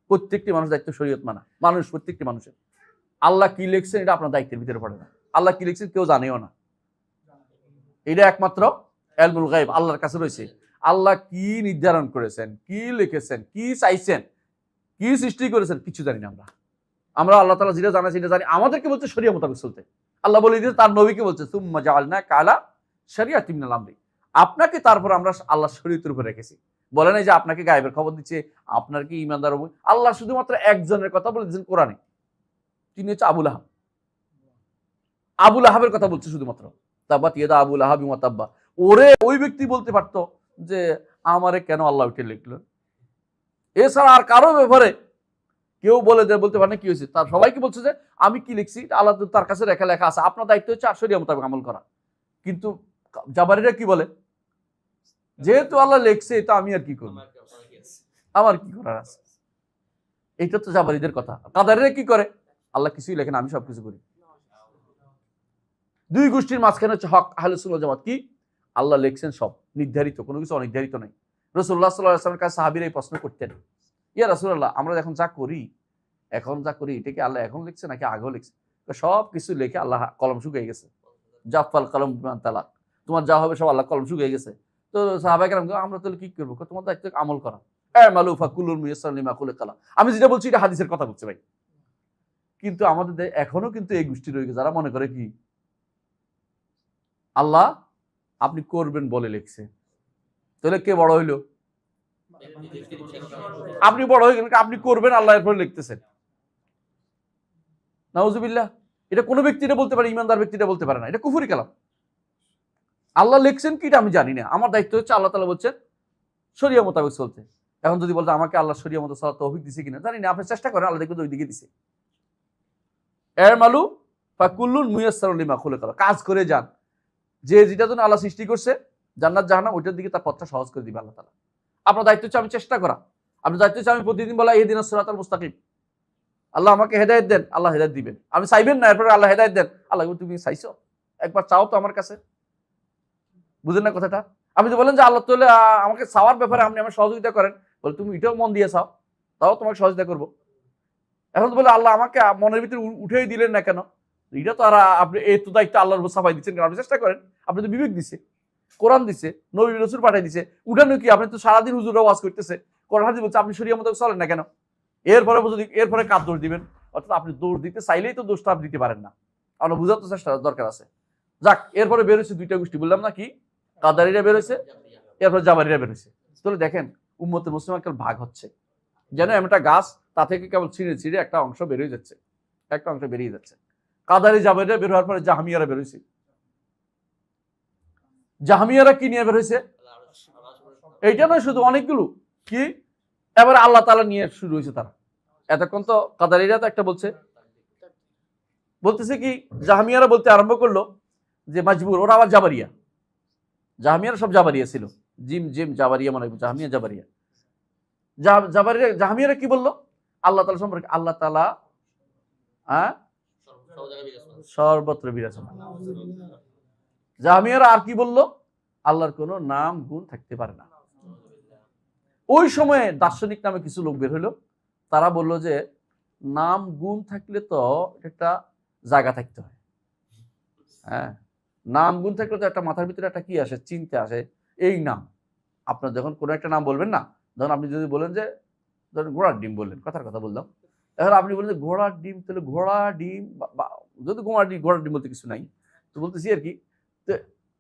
প্রত্যেকটি মানুষ দায়িত্ব শরীয়ত মানা। মানুষ প্রত্যেকটি মানুষের আল্লাহ কি লিখছেন এটা আপনার দায়িত্বের ভিতরে পড়ে না। আল্লাহ কি লিখছেন কেউ জানেও না, এটা একমাত্র ইলমুল গায়ব আল্লাহর কাছে রয়েছে। আল্লাহ কি নির্ধারণ করেছেন, কি লিখেছেন, কি চাইছেন, কি সৃষ্টি করেছেন, কিছু জানি না। আমরা আল্লাহ তাআলা যেটা জানা সেটা জানি। আমাদেরকে বলছে শরিয়া মোতাবেক চলতে। আল্লাহ বলে দিয়েছে, তার নবীকে বলছে সুম্মা জাআলনাকা আলা শারিআতিন মিনাল আমরি, আপনাকে তারপর আমরা আল্লাহর শরীয়তের উপর রেখেছি। বলে নাই যে আপনাকে গায়েবের খবর দিচ্ছে, আপনার কি ঈমানদার হবে। আল্লাহ শুধুমাত্র একজনের কথা বলে দিয়েছেন কোরআনে, তিনি হচ্ছে আবু লাহাব। আবু লাহাবের কথা বলছে শুধুমাত্র, তাব্বাত ইয়াদা আবু লাহাবি ওয়া তাব্বা। ওরে ওই ব্যক্তি বলতে পারতো যে আমারে কেন আল্লাহ উঠে লিখলো। এছাড়া আর কারো ব্যাপারে কেউ বলতে পারে না কি হয়েছে। তার সবাইকে বলছে যে আমি কি লিখছি আল্লাহ তার কাছে লেখা আছে, আপনার দায়িত্ব হচ্ছে শরিয়া মোতাবেক আমল করা। কিন্তু জাবারিরা কি বলে, যেহেতু আল্লাহ লিখছে এটা আমি আর কি করব, আমার কি করার আছে। এইটা তো জাবারিদের কথা। কাদারিরা কি করে, আল্লাহ কিছুই লেখেন, আমি সবকিছু করি। দুই গোষ্ঠীর মাঝখানে হচ্ছে হক আহলে সুন্নাত ওয়াল জামাত। কি আল্লাহ লিখছেন সব নির্ধারিত, কোনো কিছু অনির্ধারিত নাই। রাসূলুল্লাহ সাল্লাল্লাহু আলাইহি ওয়াসাল্লামের কাছে সাহাবীরা এই প্রশ্ন করতেন, ইয়া রাসূলুল্লাহ, আমরা এখন যা করি এটা কি আল্লাহ এখন লিখছে নাকি আগেও লিখছে? সব কিছু লিখে আল্লাহ কলম শুকিয়ে গেছে। জাফাল কলম বিমান তালাক, তোমার যা হবে সব আল্লাহ কলম শুকিয়ে গেছে। তো সাহাবায়ে কেরাম আমরা তাহলে কি করবো? তোমার দায়িত্ব আমল করা। আমালু ফাকুলুন মুয়াসসারুন লিমা খুলিকা লাহ। আমি যেটা বলছি এটা হাদিসের কথা বলছি ভাই। কিন্তু আমাদের এখনো কিন্তু এই গোষ্ঠী রয়ে গেছে যারা মনে করে কি আল্লাহ আপনি করবেন বলে লিখছে। তাহলে কে বড় হইলো? আপনি বড় হয়ে গেলেন, আপনি করবেন আল্লাহ এরপরে লিখতেছেন। নাউজুবিল্লাহ। এটা কোনো ব্যক্তিটা বলতে পারে, ইমানদার ব্যক্তিটা বলতে পারে না, এটা কুফরি কালাম। আল্লাহ লিখছেন কি এটা আমি জানি না, আমার দায়িত্ব হচ্ছে আল্লাহ তাআলা বলছেন শরিয়া মোতাবেক চলতে। এখন যদি বলতে আমাকে আল্লাহ শরিয়া মতো চলার তৌফিক দিছে কিনা জানি না, আপনি চেষ্টা করেন, আল্লাহ দেখবেন ওই দিকে দিছে। আমালু ফাকুল্লুন মুয়াসসারুন লিমা খুলিকা লাহ, কাজ করে যান, যে যেটা জন্য আল্লাহ সৃষ্টি করছে জান্নাত জাহান্নাম ওইটার দিকে তার পথটা সহজ করে দিবে আল্লাহ তাআলা। আপনার দায়িত্ব হচ্ছে আমি চেষ্টা করা, আপনার দায়িত্ব হচ্ছে আমি প্রতিদিন বলা ইহদিনাস সিরাতাল মুস্তাকিম, আল্লাহ আমাকে হেদায়েত দেন, আল্লাহ হেদায়েত দিবেন। আমি চাইবেন না এরপরে আল্লাহ হেদায়েত দেন, আল্লাহ তুমি চাইছো, একবার চাও তো আমার কাছে। বুঝেন না কথাটা? আপনি তো বলেন যে আল্লাহ তাআলা আমাকে চাওয়ার ব্যাপারে আপনি আমার সহযোগিতা করেন, বলে তুমি এটাও মন দিয়ে চাও, তাও তোমাকে সহযোগিতা করবো। এখন তো বলে আল্লাহ আমাকে মনের ভিতরে উঠেই দিলেন না কেন? এটা তো আর আপনি এই তো দায়িত্ব আল্লাহর উপর চাপাই দিচ্ছেন কেন? আপনি চেষ্টা করেন, আপনি তো বিবেক দিছে, কোরআন দিছে, নবী রাসূল পাঠাই দিছে, উঠানো কি? আপনি তো সারাদিন হুজুররা ওয়াজ করতেছে, কোরআন হাদিস বলছে, আপনি শরিয়া মোতাবেক চলেন না কেন? এরপরে কার দোষ দিবেন? অর্থাৎ আপনি দোষ দিতে চাইলেই তো দোষটা আপনি দিতে পারেন না, আপনার বোঝার তো চেষ্টা দরকার আছে। যাক, এরপরে বেরোচ্ছে দুইটা গোষ্ঠী, বললাম না কি, কাদারিরা বেরোছে, এরপর জাবারিরা বেরোছে। তাহলে দেখেন উম্মতে মুসলিম একটা ভাগ হচ্ছে, যেন একটা গাছ তা থেকে কেবল ছিঁড়ে ছিঁড়ে একটা অংশ বেরিয়ে যাচ্ছে, একটা অংশ বেরিয়ে যাচ্ছে। কাদারি জাবারিরা বের হওয়ার পরে জাহামিয়ারা বেরোইছে। জাহামিয়ারা কি নিয়ে বের হয়েছে? এইটা নয় শুধু, অনেকগুলো কি এবারে আল্লাহ তাআলা নিয়ে শুরু হয়েছে তারা। এতক্ষণ তো কাদারিরা তো একটা বলতেছে কি, জাহামিয়ারা বলতে আরম্ভ করলো যে মাজবুর, ওরা আবার জাবারিয়া। জাহামিয়ারা সব জাবারিয়া ছিল, জিম জাবারিয়া, মানে জাহামিয়া জাবারিয়া। জাহামিয়ারা কি বললো আল্লাহ তাআলা সম্পর্কে? আল্লাহ তাআলা সর্বত্র বিরাজমান। জাহামিয়ারা আর কি বললো? আল্লাহর কোনো নাম গুণ থাকতে পারে না। ওই সময়ে দার্শনিক নামে কিছু লোক বের হইলো, তারা বলল যে নাম গুণ থাকলে তো একটা জায়গা থাকতে হয়। হ্যাঁ, নাম গুণ থাকলে তো একটা মাথার ভিতরে একটা কি আসে, চিন্তা আসে। এই নাম আপনার যখন কোনো একটা নাম বলবেন না, ধরুন আপনি যদি বলেন যে ধরুন ঘোড়ার ডিম বললেন, কথার কথা বললাম, এখন আপনি বলেন যে ঘোড়ার ডিম, তাহলে ঘোড়া ডিম, যদি ঘোড়ার ডিম বলতে কিছু নাই, তো বলতেছি আর কি, তো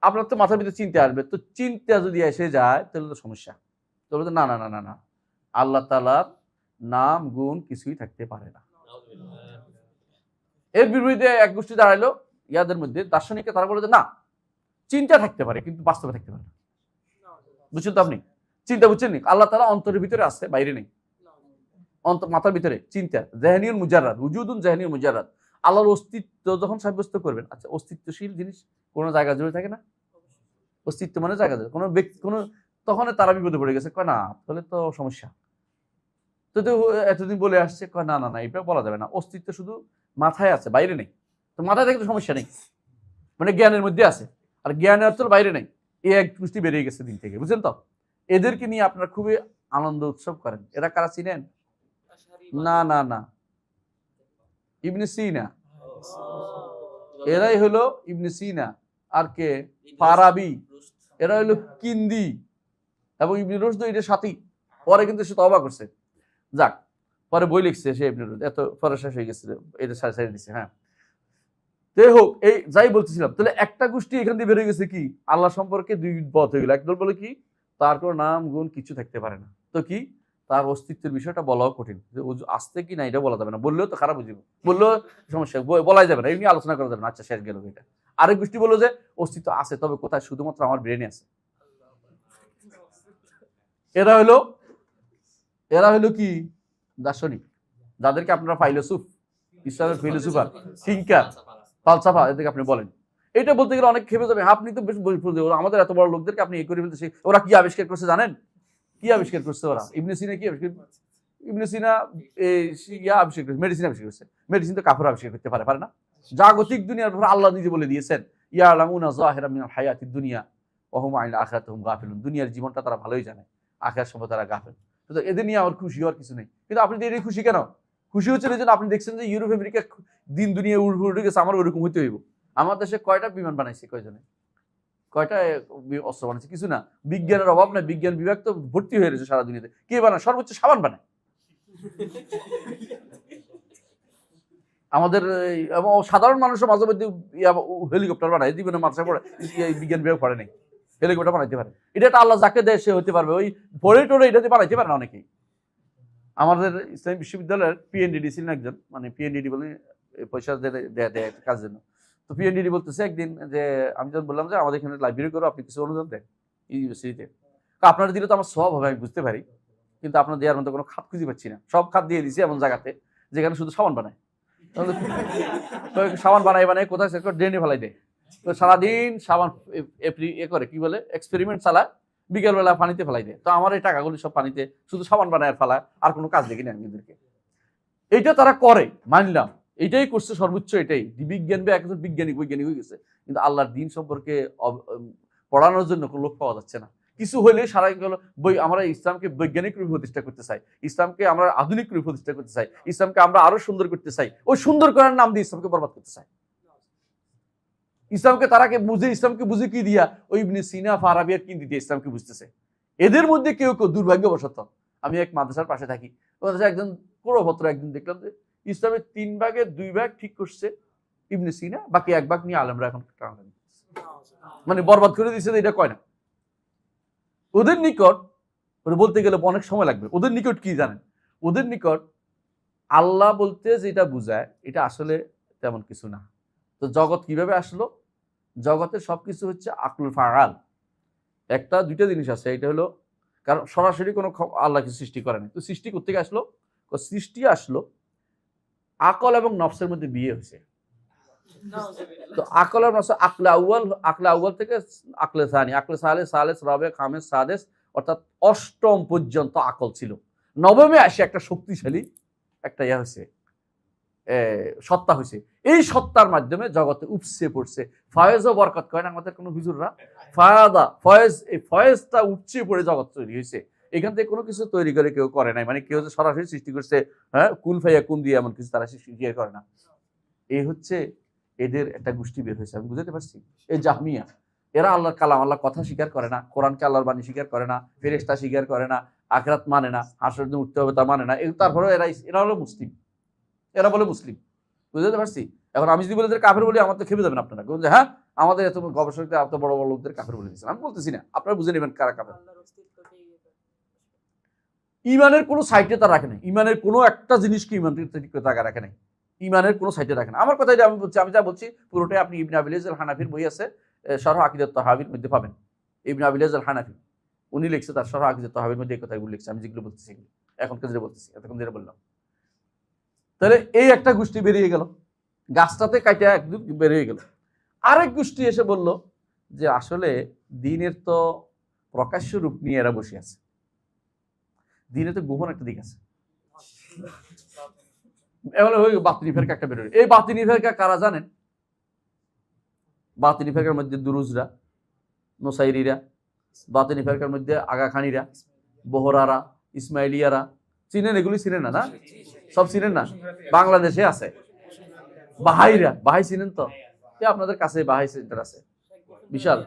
আপনার তো মাথার ভিতরে চিন্তা আসবে, তো চিন্তা যদি এসে যায় তাহলে তো সমস্যা। তো বলতে না না না না না, আল্লাহ তাআলার নাম গুণ কিছুই থাকতে পারে না। এর বিরুদ্ধে এক গোষ্ঠী দাঁড়াইলো ইয়াদের মধ্যে দার্শনিকরা, তারা বলে যে না, চিন্তা থাকতে পারে কিন্তু বাস্তবে থাকতে পারে না। বুঝছেন তো আপনি? চিন্তা বুঝছেন নি? আল্লাহ তাআলা অন্তরের ভিতরে আছে, বাইরে নেই। মাথার ভিতরে চিন্তা, জাহনিয়ুল মুজাররাদ, উজুদুন জাহনিয়ুল মুজাররাদ। আল্লাহর অস্তিত্ব যখন সাব্যস্ত করবেন, আচ্ছা অস্তিত্বশীল জিনিস কোনো জায়গা জুড়ে থাকে না? অস্তিত্ব মানে জায়গা জুড়ে, কোনো ব্যক্তি কোনো, তখন তারা বিপদে পড়ে গেছে, কয় না তাহলে তো সমস্যা। তো এতদিন বলে আসছে, কয় না না না, এটা বলা যাবে না, অস্তিত্ব শুধু মাথায় আছে, বাইরে নেই। তো মাথায় থেকে তো সমস্যা নেই, মানে জ্ঞানের মধ্যে আছে, আর জ্ঞানের অর্থ বাইরে নেই। এই এক গোষ্ঠী বেরিয়ে গেছে দিন থেকে, বুঝলেন তো? এদেরকে নিয়ে আপনারা খুবই আনন্দ উৎসব করেন। এরা কারা চিনেন? না না না, ইবনে সিনা। এরাই হলো ইবনে সিনা। আর কে? ফারাবি। এরা হলো কিন্দি। এবং ইবনে রুশদ এটার সাথী, পরে কিন্তু সে তওবা করছে। যাক, পরে বই লিখছে সে ইবনে রুশদ, এত পরে শেষ হয়ে গেছিল, এটা ছেড়ে দিচ্ছে। হ্যাঁ, যাই হোক, এই যাই বলতেছিলাম, তাহলে একটা গোষ্ঠী এখান দিয়ে বেরিয়ে গেছে কি, আল্লাহ সম্পর্কে দুই পথ হয়ে গেল। একদল বলে কি, তার কোনো নাম গুণ কিছু থাকতে পারে না, তো কি তার অস্তিত্বের বিষয়টা বলাও কঠিন, যে আসতে কি না এটা বলা যাবে না, বললেও তো খারাপ বুঝিব, বললেও সমস্যা, বলাই যাবে না, এমনি আলোচনা করা যাবে না, আচ্ছা শেষ গেল এটা। আরেক গোষ্ঠী বললো যে অস্তিত্ব আছে, তবে কোথায়, শুধুমাত্র আমার ব্রেনে আছে। এরা হলো কি দার্শনিক, যাদেরকে আপনারা ফাইলোসুফ, ইসলামের ফিলোসোফার, থিঙ্কার, ফালসাফা এদেরকে আপনি বলেন। এটা বলতে গেলে অনেক খেপে যাবে, আপনি তো বেশ আমাদের এত বড় লোকদেরকে আপনি এ করে ফেলতেছে। ওরা কি আবিষ্কার করছে জানেন? কি আবিষ্কার করছে ওরা? ইবনে সিনা কি আবিষ্কার? ইবনে সিনা আবিষ্কার করছে, মেডিসিন আবিষ্কার করছে। মেডিসিন তো কাফের আবিষ্কার করতে পারে না। জাগতিক দুনিয়ার ব্যাপারে আল্লাহ নিজে বলে দিয়েছেন, ইয়ালামুনা যাহিরা মিনাল হায়াতিদ দুনিয়া ওয়া হুম আনিল আখিরাতি হুম গাফিলুন। দুনিয়ার জীবনটা তারা ভালোই জানে, আখিরাত সম্পর্কে তারা গাফিল। তো এদের নিয়ে আমার খুশি হওয়ার কিছু নেই। কিন্তু আপনি এর খুশি কেন? খুশি হচ্ছে এই জন্য আপনি দেখছেন যে ইউরোপ আমেরিকা দিন দুনিয়া উঠে গেছে, আমার ওরকম হইতে হইব। আমার দেশে কয়টা বিমান বানাইছে, কয়জনে কয়টা অস্ত্র বানাইছে? কিছু না। বিজ্ঞানের অভাব নাই, বিজ্ঞান বিভাগ তো ভর্তি হয়ে রয়েছে সারা দুনিয়াতে। কে বানায়? সর্বোচ্চ সাবান বানায় আমাদের। সাধারণ মানুষের মাঝে মধ্যে হেলিকপ্টার বানায়, জীবনে মাথায় পড়ে বিজ্ঞান বিভাগ পড়ে নাই, হেলিকপ্টার বানাইতে পারে। এটা একটা আল্লাহ যাকে দেয় সে হতে পারবে। ওই পড়ে টোরে এটাতে বানাইতে পারে না অনেকেই। আমাদের ইসলামী বিশ্ববিদ্যালয়ের পিএনডিডি ছিলেন একজন, মানে পিএনডিডি বলে পয়সা দেয় কাজের জন্য। তো পিএনডিডি বলতেছে একদিন যে, আমি যখন বললাম যে আমাদের এখানে লাইব্রেরি করো, আপনি কিছু অনুদান দেন ইউনিভার্সিটিতে। আপনারা দিলে তো আমার সব হবে, আমি বুঝতে পারি, কিন্তু আপনার দেওয়ার মতো কোনো খাত খুঁজে পাচ্ছি না। সব খাত দিয়ে দিছি এমন জায়গাতে যেখানে শুধু সাবান বানায়। সাবান বানায় কোথায় ড্রেনে ফেলাই দেয়। তো সারাদিন সাবান এ করে, কি বলে, এক্সপেরিমেন্ট চালায়, বিকেলবেলা পানিতে ফেলাই দেয়। তো আমার এই টাকাগুলি সব পানিতে, শুধু সাবান বানায় ফেলায়, আর কোনো কাজ দেখি না আমি এদেরকে। এইটা তারা করে, মানলাম, এইটাই করছে সর্বোচ্চ, এটাই বিজ্ঞান বা একজন বৈজ্ঞানিক হয়ে গেছে। কিন্তু আল্লাহর দিন সম্পর্কে পড়ানোর জন্য কোনো লোক পাওয়া যাচ্ছে না। কিছু হলে সারা গেল বই, আমরা ইসলামকে বৈজ্ঞানিক রূপে প্রতিষ্ঠা করতে চাই, ইসলামকে আমরা আধুনিক রূপে প্রতিষ্ঠা করতে চাই, ইসলামকে আমরা আরো সুন্দর করতে চাই, ওই সুন্দর করার নাম দিয়ে ইসলামকে বরবাদ করতে চাই। ইসলামকে তারাকে বুঝে, ইসলামকে বুঝে কি দিয়া, ওই ইবনে সিনা, ফারাবি আর কিন্দি দিয়ে ইসলামকে বুঝতেছে। এদের মধ্যে কেউ কেউ দুর্ভাগ্যবশত, আমি এক মাদ্রাসার পাশে থাকি, একজন পুরোভদ্র একদিন দেখলাম যে ইসলামের 3 ভাগের 2 ভাগ ঠিক করছে ইবনে সিনা, বাকি 1 ভাগ নিয়ে আলেমরা এখন মানে বরবাদ করে দিচ্ছে। এটা কয় না ওদের নিকট, বলতে গেলে অনেক সময় লাগবে। ওদের নিকট কি জানেন? ওদের নিকট আল্লাহ বলতে যেটা বুঝায় এটা আসলে তেমন কিছু না। তো জগৎ কিভাবে আসলো? জগতের সবকিছু হচ্ছে আকলুল ফাআল। একটা দুইটা জিনিস আছে, এটা হলো, কারণ সরাসরি কোনো আল্লাহ কিছু সৃষ্টি করেনি। তো সৃষ্টি করতে আসলো, সৃষ্টি আসলো আকল এবং নফসের মধ্যে বিয়ে হয়েছে। তো আকল এবং নফস, আকলে আউয়াল থেকে আকলে সানি, আকলে সালেস রাবে খামেস সাদেস, অর্থাৎ 8ম পর্যন্ত আকল ছিল। 9মে আসে একটা শক্তিশালী একটা হয়েছে, সত্তা হয়েছে। এই সত্তার মাধ্যমে জগতে উপসে পড়ছে। ফয়েজ ও বরকত কয় না আমাদের কোনো হুজুররা, ফায়াদা ফয়েজ, এই ফয়েজটা উপচে পড়ে জগৎ তৈরি হয়েছে। এখান থেকে কোনো কিছু তৈরি করে কেউ করে নাই, মানে কেউ যে সরাসরি সৃষ্টি করছে, হ্যাঁ, কুল ফাইয়া কুন দিয়ে এমন কিছু তারা সৃষ্টি করে না। এই হচ্ছে এদের একটা গোষ্ঠী বের হয়েছে। আমি বুঝতে পারছি, এই জাহমিয়া, এরা আল্লাহর কালাম, আল্লাহর কথা স্বীকার করে না, কোরআনকে আল্লাহর বাণী স্বীকার করে না, ফেরেশতা স্বীকার করে না, আখিরাত মানে না, হাসরের দিন উঠতে হবে তা মানে না। তারপরে এরা হলো মুসলিম, এরা বলে মুসলিম। বুঝতে পারছি? এখন আমি যদি বলে কাফের বলি, আমার তো খেপে যাবেন আপনারা, যে হ্যাঁ আমাদের এত গবেষকদের, এত বড় বড় লোকদের কাফের বলে দিচ্ছেন। আমি বলতেছি না, আপনারা বুঝে নেবেন কারা কাফের। ইমানের কোনো সাইটে তারা রাখে নাই, ইমানের কোনো একটা জিনিসকে ইমানের টাকা রাখে নাই, ইমানের কোনো সাইটে রাখে না। আমার কথা আমি বলছি, আমি যা বলছি পুরোটাই আপনি ইবনে আবিল আল হানাফির বই আছে, শরহ আকিদাত তাহাবির মধ্যে পাবেন। ইবনে আবিল আল হানাফি উনি লিখছে, তার শরহ আকিদাত তাহাবির মধ্যে এই কথাগুলো লিখছে। আমি যেগুলো বলতেছি এখনকার যেটা বলতেছি, এতক্ষণ যেটা বললাম। তাহলে এই একটা গোষ্ঠী বেরিয়ে গেল, গাছটাতে কাটা একদম বেরিয়ে গেল। আরেক গোষ্ঠী এসে বলল যে আসলে দিনের তো প্রকাশ্য রূপ নিয়ে এরা বসে আছে, দিনে তো গোপন একটা দিক আছে। এবার ওই বাতিনি ফেরকা একটা বেরোয়। এই বাতিনি ফেরকা কারা জানেন? বাতিনি ফেরকার মধ্যে দুরুজরা, নোসাইরিরা, বাতিনি ফেরকার মধ্যে আগাখানিরা, বহরারা, ইসমাইলিয়ারা, চিনেন? এগুলি চিনেন না? না সব চিনেন না? বাংলাদেশে আছে বাহাইরা, বাহাই চিনেন তো? আপনাদের কাছে বাহাই সেন্টার আছে বিশাল,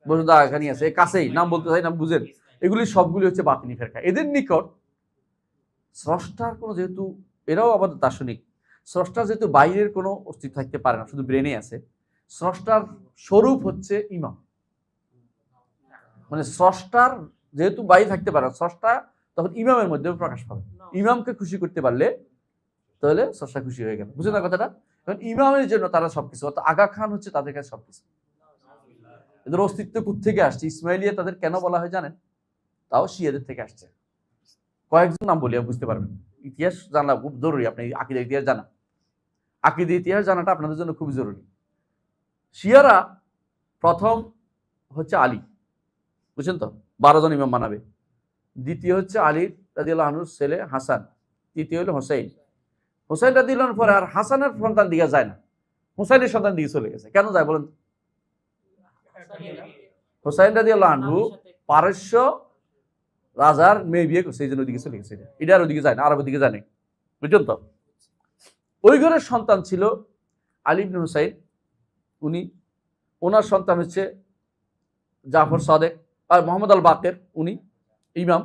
বসুন্ধরা আগাখানি আছে, কাছেই, নাম বলতে চাই, নাম বুঝেন। এগুলি সবগুলি হচ্ছে বাতিনি ফেরকা। এদের নিকট স্রষ্টার কোনো, যেহেতু এরাও আবার দার্শনিক, স্রষ্টার যেহেতু বাইরের কোনো অস্তিত্ব থাকতে পারে না, শুধু ব্রেনে আছে, স্রষ্টার স্বরূপ হচ্ছে ইমাম। মানে স্রষ্টার যেহেতু বাইরে থাকতে পারে না, স্রষ্টা তখন ইমামের মধ্যে প্রকাশ পাবে। ইমামকে খুশি করতে পারলে তাহলে স্রষ্টা খুশি হয়ে গেল। বুঝলেন না কথাটা? কারণ ইমামের জন্য তারা সবকিছু, অর্থাৎ আগা খান হচ্ছে তাদের কাছে সবকিছু। এদের অস্তিত্ব কোত্থেকে আসছে? ইসমাইলিয়া তাদের কেন বলা হয় জানেন? তাও শিয়াদের থেকে আসছে। কয়েকজন নাম বলি, বুঝতে পারবেন। ইতিহাস জানা খুব জরুরি। আপনি আকীদার ইতিহাস জানা, আকীদার ইতিহাস জানাটা আপনাদের জন্য খুবই জরুরি। শিয়ারা প্রথম হচ্ছে আলী, বুঝছেন তো, 12 জন ইমাম মানাবে। দ্বিতীয় হচ্ছে আলী রাদিয়াল্লাহু আনহুর ছেলে হাসান। তৃতীয় হলো হোসেন। হোসেন রাদিয়াল্লাহু আনহুর পরে আর হাসানের সন্তান দিকে যায় না, হোসেনের সন্তান দিকে চলে গেছে। কেন যায় বলেন? হোসেন রাদিয়াল্লাহু আনহু পারস্য রাজার মেয়ে বিয়ে করছে, এই জন্য ওইদিকে চলে গেছে। এটা আর ওইদিকে যায় না, আরবের দিকে যায় না, বুঝছেন তো। ওই ঘরের সন্তান ছিল আলী ইবনে হুসাইন, উনি, ওনার সন্তান হচ্ছে জাফর সাদেক আর মোহাম্মদ আল বাকের, উনি ইমাম।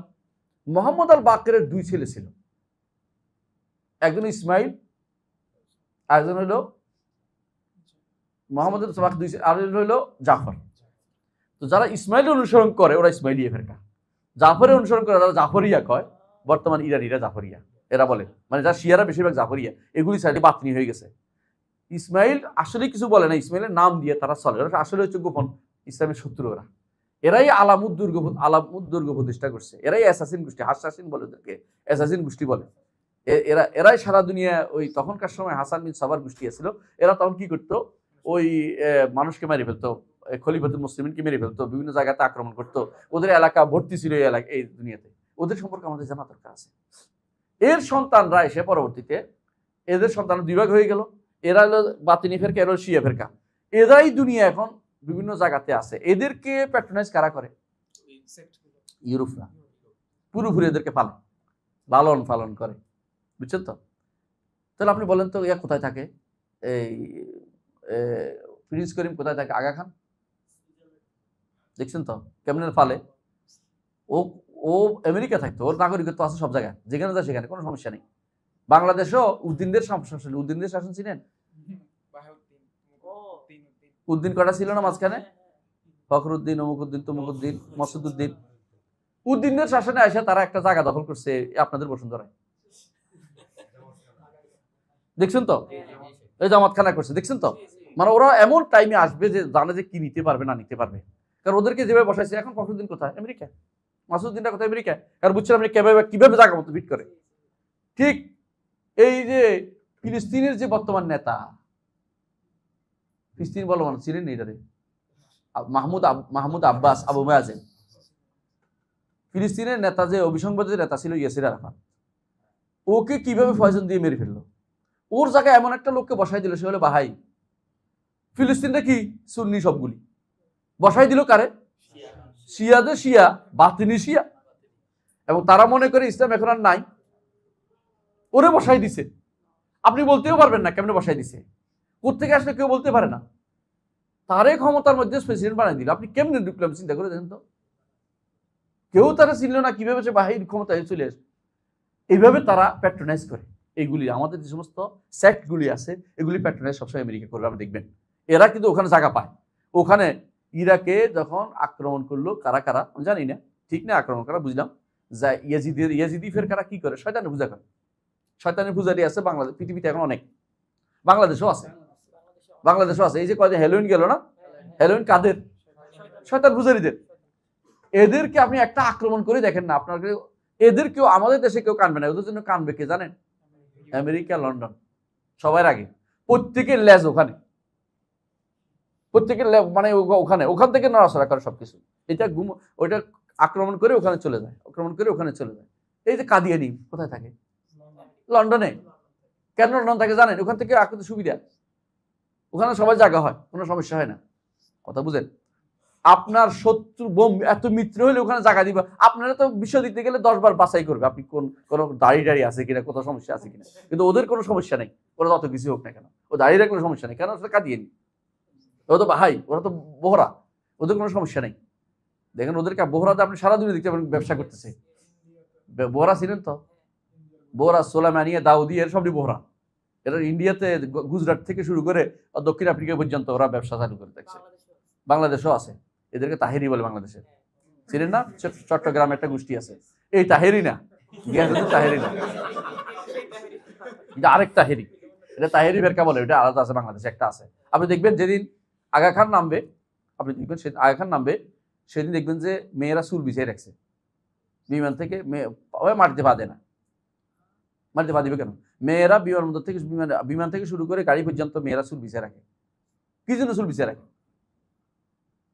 মোহাম্মদ আল বাকের 2 ছেলে ছিল, একজন ইসমাইল, আরেকজন হইল মোহাম্মদ আর হইল জাফর। তো যারা ইসমাইল অনুসরণ করে ওরা ইসমাইলিয়া ফেরকা, জাফরের অনুসরণ করে যারা জাফরিয়া কয়, বর্তমান ইরানিরা জাফরিয়া এরা বলে, মানে যারা শিয়ারা বেশিরভাগ জাফরিয়া, এগুলি সাইডে বাতনি হয়ে গেছে। ইসমাইল আসলে কিছু বলে না, ইসমাইলের নাম দিয়ে তারা চলে, ওরা আসলে হচ্ছে গোপন ইসলামের শত্রু। ওরা এরাই আলামুদ দুর্গ প্রতিষ্ঠা করছে, এরাই অ্যাসাসিন গোষ্ঠী, হাসাসিন বলে, ওদেরকে অ্যাসাসিন গোষ্ঠী বলে। এরাই সারা দুনিয়া, ওই তখনকার সময় হাসান বিন সাবার গোষ্ঠী ছিল, এরা তখন কি করতো, ওই মানুষকে মেরে ফেলতো, খলিফাতুল মুসলিমিনকে মেরে ফেলতো, বিভিন্ন জায়গাতে আক্রমণ করতো, ওদের এলাকা ভর্তি ছিল এই দুনিয়াতে। ওদের সম্পর্কে আমাদের জানা দরকার আছে। এর সন্তানরা এসে পরবর্তীতে, এদের সন্তান 2 ভাগ হয়ে গেল, এরা হলো বাতিনি ফেরকা, এরা শিয়া ফেরকা। এরাই দুনিয়া এখন বিভিন্ন জায়গাতে আছে। এদেরকে প্যাট্রোনাইজ কারা করে? ইউরোপরা পুরোপুরি এদেরকে লালন পালন করে, বুঝছেন তো। তাহলে আপনি বলেন তো, ইয়া কোথায় থাকে, এই প্রিন্স করিম কোথায় থাকে? আগা খান, দেখছেন তো কেমনের ফালে। ও আমেরিকা থাকতো, ওর নাগরিকত্ব আছে সব জায়গায়, যেখানে যায় সেখানে, কোনো সমস্যা নেই। বাংলাদেশও উদ্দিনদের শাসন, উদ্দিনদের শাসন ছিলেন। উদ্দিন কটা ছিল না মাঝখানে? ফখরুদ্দিন, অমুকুদ্দিন, তমুকুদ্দিন, মসুদুদ্দিন। উদ্দিনদের শাসনে এসে তারা একটা জায়গা দখল করছে আপনাদের বসুন্ধরায়, দেখছেন তো, এই জামাতখানা করছে, দেখছেন তো। মানে ওরা এমন টাইমে আসবে যে জানে যে কি নিতে পারবে না নিতে পারবে, কারণ ওদেরকে যেভাবে বসাইছে। এখন ফখরুদ্দিন কোথায়? আমেরিকা। মাসুদ্দিনটা কোথায়? আমেরিকা। কারণ বুঝছেন আপনি কিভাবে জায়গা মতো বিট করে। ঠিক এই যে ফিলিস্তিনের যে বর্তমান নেতা, ফিলিস্তিন বলো মানুষ ছিলেন এটারে, মাহমুদ আব্বাস আবু মায়াজেন, ফিলিস্তিনের নেতা, যে অভিসংবাদের নেতা ছিল ইয়াসির আরাফাত, ওকে কিভাবে পয়জন দিয়ে মেরে ফেললো। ওর জায়গায় এমন একটা লোককে বসাই দিল, সে হলো বাহাই। ফিলিস্তিনটা কি সুন্নি, সবগুলি বসাই দিল কারে? শিয়াদের শিয়া, বাতিনি শিয়া। এবং তারা মনে করে ইসলাম এখন আর নাই, ওরে বসাই দিছে। আপনি বলতেও পারবেন না কেমনে বসাই দিছে, কোত্থেকে আসলে কেউ বলতে পারে না। তারে ক্ষমতার মধ্যে প্রেসিডেন্ট বানাই দিল, আপনি কেমনে ঢুকলাম চিন্তা করে দেখেন তো। কেউ তারা চিনল না, কিভাবে সে বাহির ক্ষমতায় চলে আসে। এইভাবে তারা প্যাট্রোনাইজ করে। এইগুলি আমাদের যে সমস্ত সেক্টগুলি আছে, এগুলি প্যাট্রোনাইজ সবসময় আমেরিকা করবে। আপনি দেখবেন এরা কিন্তু ওখানে জায়গা পায়। ওখানে ইরাকে যখন আক্রমণ করলো, কারা কারা আমি জানি না, ঠিক না, আক্রমণ করা বুঝলাম, যা ইয়াজিদি ফেরকারা কি করে, শয়তানের পূজা করে। শয়তানের পূজারি আছে বাংলাদেশ, পৃথিবীতে এখন অনেক, বাংলাদেশও আছে। এই যে কয়দিন হ্যালোইন গেল না, হ্যালোইন কাদের? শয়তান পূজারীদের। এদেরকে আপনি একটা আক্রমণ করে দেখেন না, আপনার এদের কেউ আমাদের দেশে কেউ কানবে না, ওদের জন্য কানবে কে জানেন? আমেরিকা, লন্ডন, সবার আগে। প্রত্যেকের লেজ ওখানে, প্রত্যেকের মানে ওখান থেকে নড়াচড়া করে সবকিছু। এটা ওইটা আক্রমণ করে ওখানে চলে যায়, এই যে কাদিয়ানি কোথায় থাকে? লন্ডনে। কেন লন্ডন থাকে জানেন? ওখান থেকে আক্রমণ সুবিধা, ওখানে সবাই জায়গা হয়, কোনো সমস্যা হয় না। কথা বুঝেন? আপনার শত্রু এত মিত্র হলে ওখানে জায়গা দিবা। আপনারা তো বিষয় দিতে গেলে 10 বার বাছাই করবে, আপনি কোনো দাড়ি আছে কিনা, কোথাও সমস্যা আছে কিনা। কিন্তু ওদের কোনো সমস্যা নেই, ওরা যত কিছু হোক না কেন, ও দাঁড়িয়ে রাখলে সমস্যা নেই। কেন? ওটা কাঁদিয়ে নি, ওরা তো ভাই, ওরা তো বোহরা, ওদের কোনো সমস্যা নেই। দেখেন ওদেরকে বোহরাতে আপনি সারা দিনে দেখতে পাবেন ব্যবসা করতেছে। বোহরা ছিলেন তো, বোহরা, সোলাইমানিয়া, দাউদি, এর সবই বোহরা। এরা ইন্ডিয়াতে গুজরাট থেকে শুরু করে দক্ষিণ আফ্রিকা পর্যন্ত ওরা ব্যবসা চালু করে দেখছে। বাংলাদেশেও আছে, এদেরকে তাহেরি বলে বাংলাদেশে। ছিলেন না, চট্টগ্রামে একটা গোষ্ঠী আছে, এই তাহেরি না, তাহেরি না, এটা আরেক তাহেরি, এটা তাহেরি ফেরকা বলে, এটা আলাদা আছে, বাংলাদেশে একটা আছে। আপনি দেখবেন যেদিন আগা খান নামবে, আপনি দেখবেন আগা খান নামবে সেদিন দেখবেন যে মেয়েরা চুল বিছিয়ে রাখছে বিমান থেকে, মাটিতে বাঁধে না। মাটিতে বাঁধিবে কেন? মেয়েরা বিমানবন্দর থেকে, বিমান থেকে শুরু করে গাড়ি পর্যন্ত মেয়েরা চুল বিছিয়ে রাখে। কি জন্য চুল বিছিয়ে রাখে?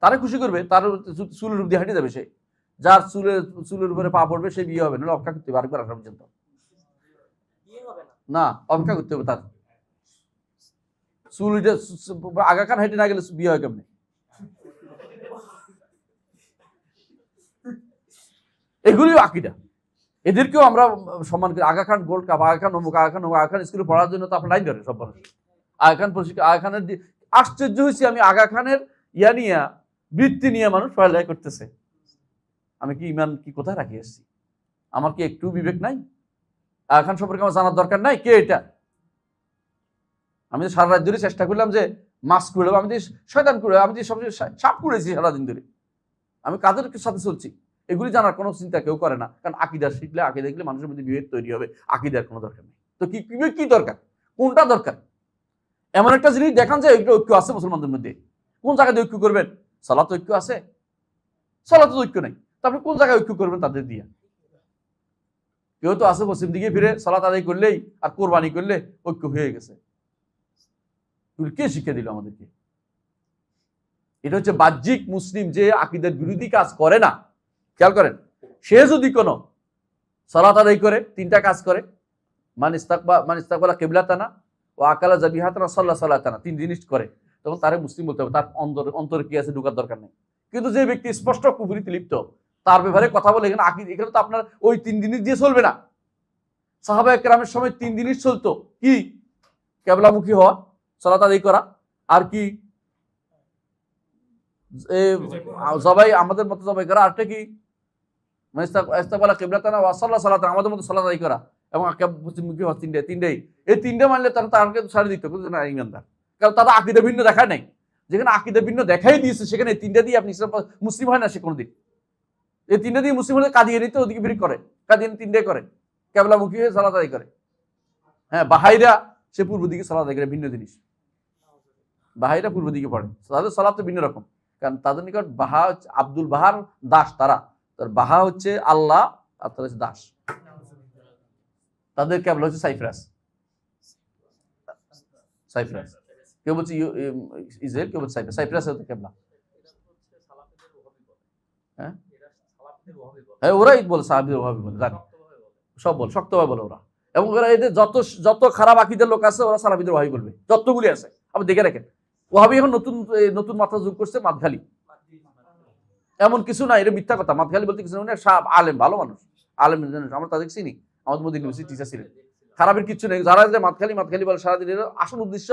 তারা খুশি করবে, তার চুলের উপর দিয়ে হাঁটে যাবে সে, যার চুলের উপরে পা পড়বে সে বিয়ে হবে, না অপেক্ষা করতে হবে আরেকবার আসা পর্যন্ত, না অপেক্ষা করতে হবে তার। চুল আগা খান হেঁটে না গেলে বিয়ে হয় কেমনে? এগুলিও আকিদা, এদেরকেও আমরা সম্মান করি। আগা খান গোল্ড কাপ, আগা খান অমুক, আগা খান অমুক, আগা খান স্কুলে পড়ার জন্য তো আপনার লাইন ধরে সব মানুষ। আগা খান প্রশিক্ষণ, আগা খানের আশ্চর্য হয়েছি আমি, আগা খানের ইয়া নিয়ে, বৃত্তি নিয়ে মানুষ পড়ালেখা করতেছে। আমি কি ইমান কি কোথায় রাখি এসেছি? আমার কি একটু বিবেক নাই? আগা খান সম্পর্কে আমার জানার দরকার নাই কে এটা? আমি সারা রাত ধরে চেষ্টা করলাম যে মাস্ক করে, আমি শয়তান করে, আমি সবচেয়ে সাপ করেছি সারাদিন ধরে। আমি কাদের সাথে চলছি এগুলি জানার কোনো চিন্তা কেউ করে না, কারণ আকিদা শিখলে, আকিদা দেখলে মানুষের মধ্যে বিভেদ তৈরি হবে। আকিদার কোনো দরকার নেই। তো কি দরকার? কোনটা দরকার? এমন একটা জিনিস দেখান যে ঐক্য আছে মুসলমানদের মধ্যে। কোন জায়গায় ঐক্য করবেন? সালাত ঐক্য আছে? সালাত ঐক্য নাই, তারপরে কোন জায়গায় ঐক্য করবেন তাদের দিয়ে? কেউ তো আছে পশ্চিম দিকে ফিরে সালাত আদায় করলেই আর কোরবানি করলে ঐক্য হয়ে গেছে। কে শিক্ষা দিল আমাদেরকে? এটা হচ্ছে বাহ্যিক মুসলিম যে আকিদার বিরোধী কাজ করে না। খেয়াল করেন, সে যদি কোনো সালাত আদায় করে, তিনটা কাজ করে, মান ইস্তাকবালা কিবলাতানা ওয়া আকালা যাবিহাতানা সাল্লা সালাতানা, তিন জিনিস করে, তখন তারে মুসলিম বলতে হবে। তার অন্তরে কি আছে ঢোকার দরকার নেই। কিন্তু যে ব্যক্তি স্পষ্ট কুফরিতে লিপ্ত, তার ব্যাপারে কথা বলে এখানে এখানে তো আপনার ওই তিন জিনিস দিয়ে চলবে না। সাহাবায়ে কেরামের সময় তিন জিনিস চলতো, কি? কিবলামুখী হওয়া, সালাত আদায় করা, আর কি জবাই, আমাদের মতো জবাই করা, আরটা কি ইস্তাকবালা কিবলাতানা ওয়া সাল্লা সালাতানা, আমাদের মতো সালাত আদায় করা, এবং পশ্চিমমুখী হওয়া, তিনটাই। এই তিনটা মানলে তারকে ছাড়ে দিত না ইমানদার, কারণ তারা আকীদা ভিন্ন দেখায় নাই। যেখানে আকীদা ভিন্ন দেখাই দিয়েছে সেখানে তিনটা দিয়ে আপনি ইসলাম মুসলিম হয় না সে কোনোদিন। এই তিনটা দিয়ে মুসলিম হলে কাদিয়ানি তো ওদিকে ভিড় করে, কাদিয়ানি তিনটাই করে, কিবলামুখী হয়ে সালাত আদায় করে। হ্যাঁ, বাহাইরা সে পূর্ব দিকে সালাত আদায় করে, ভিন্ন জিনিস। বাহাইরা পূর্ব দিকে পড়ে, তাদের সালাত তো ভিন্ন রকম, কারণ তাদের নিকট বাহা আব্দুল বাহার দাস, তারা তার বাহা হচ্ছে আল্লাহ আর তারা হচ্ছে দাস। তাদের কেবলা হচ্ছে সাইপ্রাস। কেউ বলছে ইসরায়েল, কেউ বলছে সাইপ্রাস। সাইপ্রাস হচ্ছে কেবলা। হ্যাঁ, ওরাই বলে সাহাবীদের ওয়াহাবি বলে, জানি সব বলে, শক্তভাবে বলে ওরা। এবং ওরা এদের যত খারাপ আকীদার লোক আছে ওরা সালাফিদের ওয়াহাবি বলবে, যতগুলি আছে আপনি দেখে রাখেন। ওয়াহাবি এখন নতুন মাত্রা যোগ করছে, মাতখালি। এমন কিছু না, এটা মিথ্যা কথা। মাতখালি বলতে কিছু না, সব আলেম, ভালো মানুষ, আলেম, আমরা তাদের চিনি, আমাদের মধ্যে ইউনিভার্সিটি টিচার ছিলেন। খারাপের কিছু নেই। যারা যে মাতখালি বলে সারাদিনের আসল উদ্দেশ্য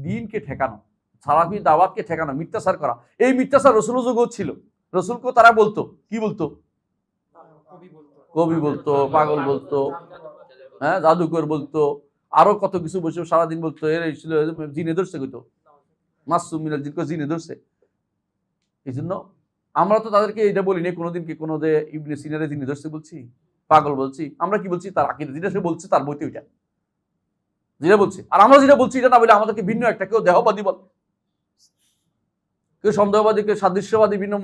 দিনকে ঠেকানো, সালাফি দাওয়াতকে ঠেকানো, মিথ্যাচার করা। এই মিথ্যাচার রসুলের যুগও ছিল। রসুলকে তারা বলতো, কি বলতো? কবি বলতো, পাগল বলতো, হ্যাঁ, জাদুকর বলতো, আরো কত কিছু বসে সারাদিন বলতো। এর ছিল জিনে ধরছে, কইতো মাসুম মিনাল জিনকে জিনে ধরছে। এই জন্য আমরা তো তাদেরকে এটা বলি না কোনোদিন, কি কোনো যে ইবনে সিনারে জিনে ধরছে বলছি, পাগল বলছি। আমরা কি বলছি? তার আকীদা যেটা সে বলছে তার বইতে ওইটা যেটা বলছে, আর আমরা যেটা বলছি এটা না বলে আমাদেরকে ভিন্ন একটা, কেউ দেহবাদী বল, কেউ সন্দেহবাদী, কেউ সাদৃশ্যবাদী, ভিন্ন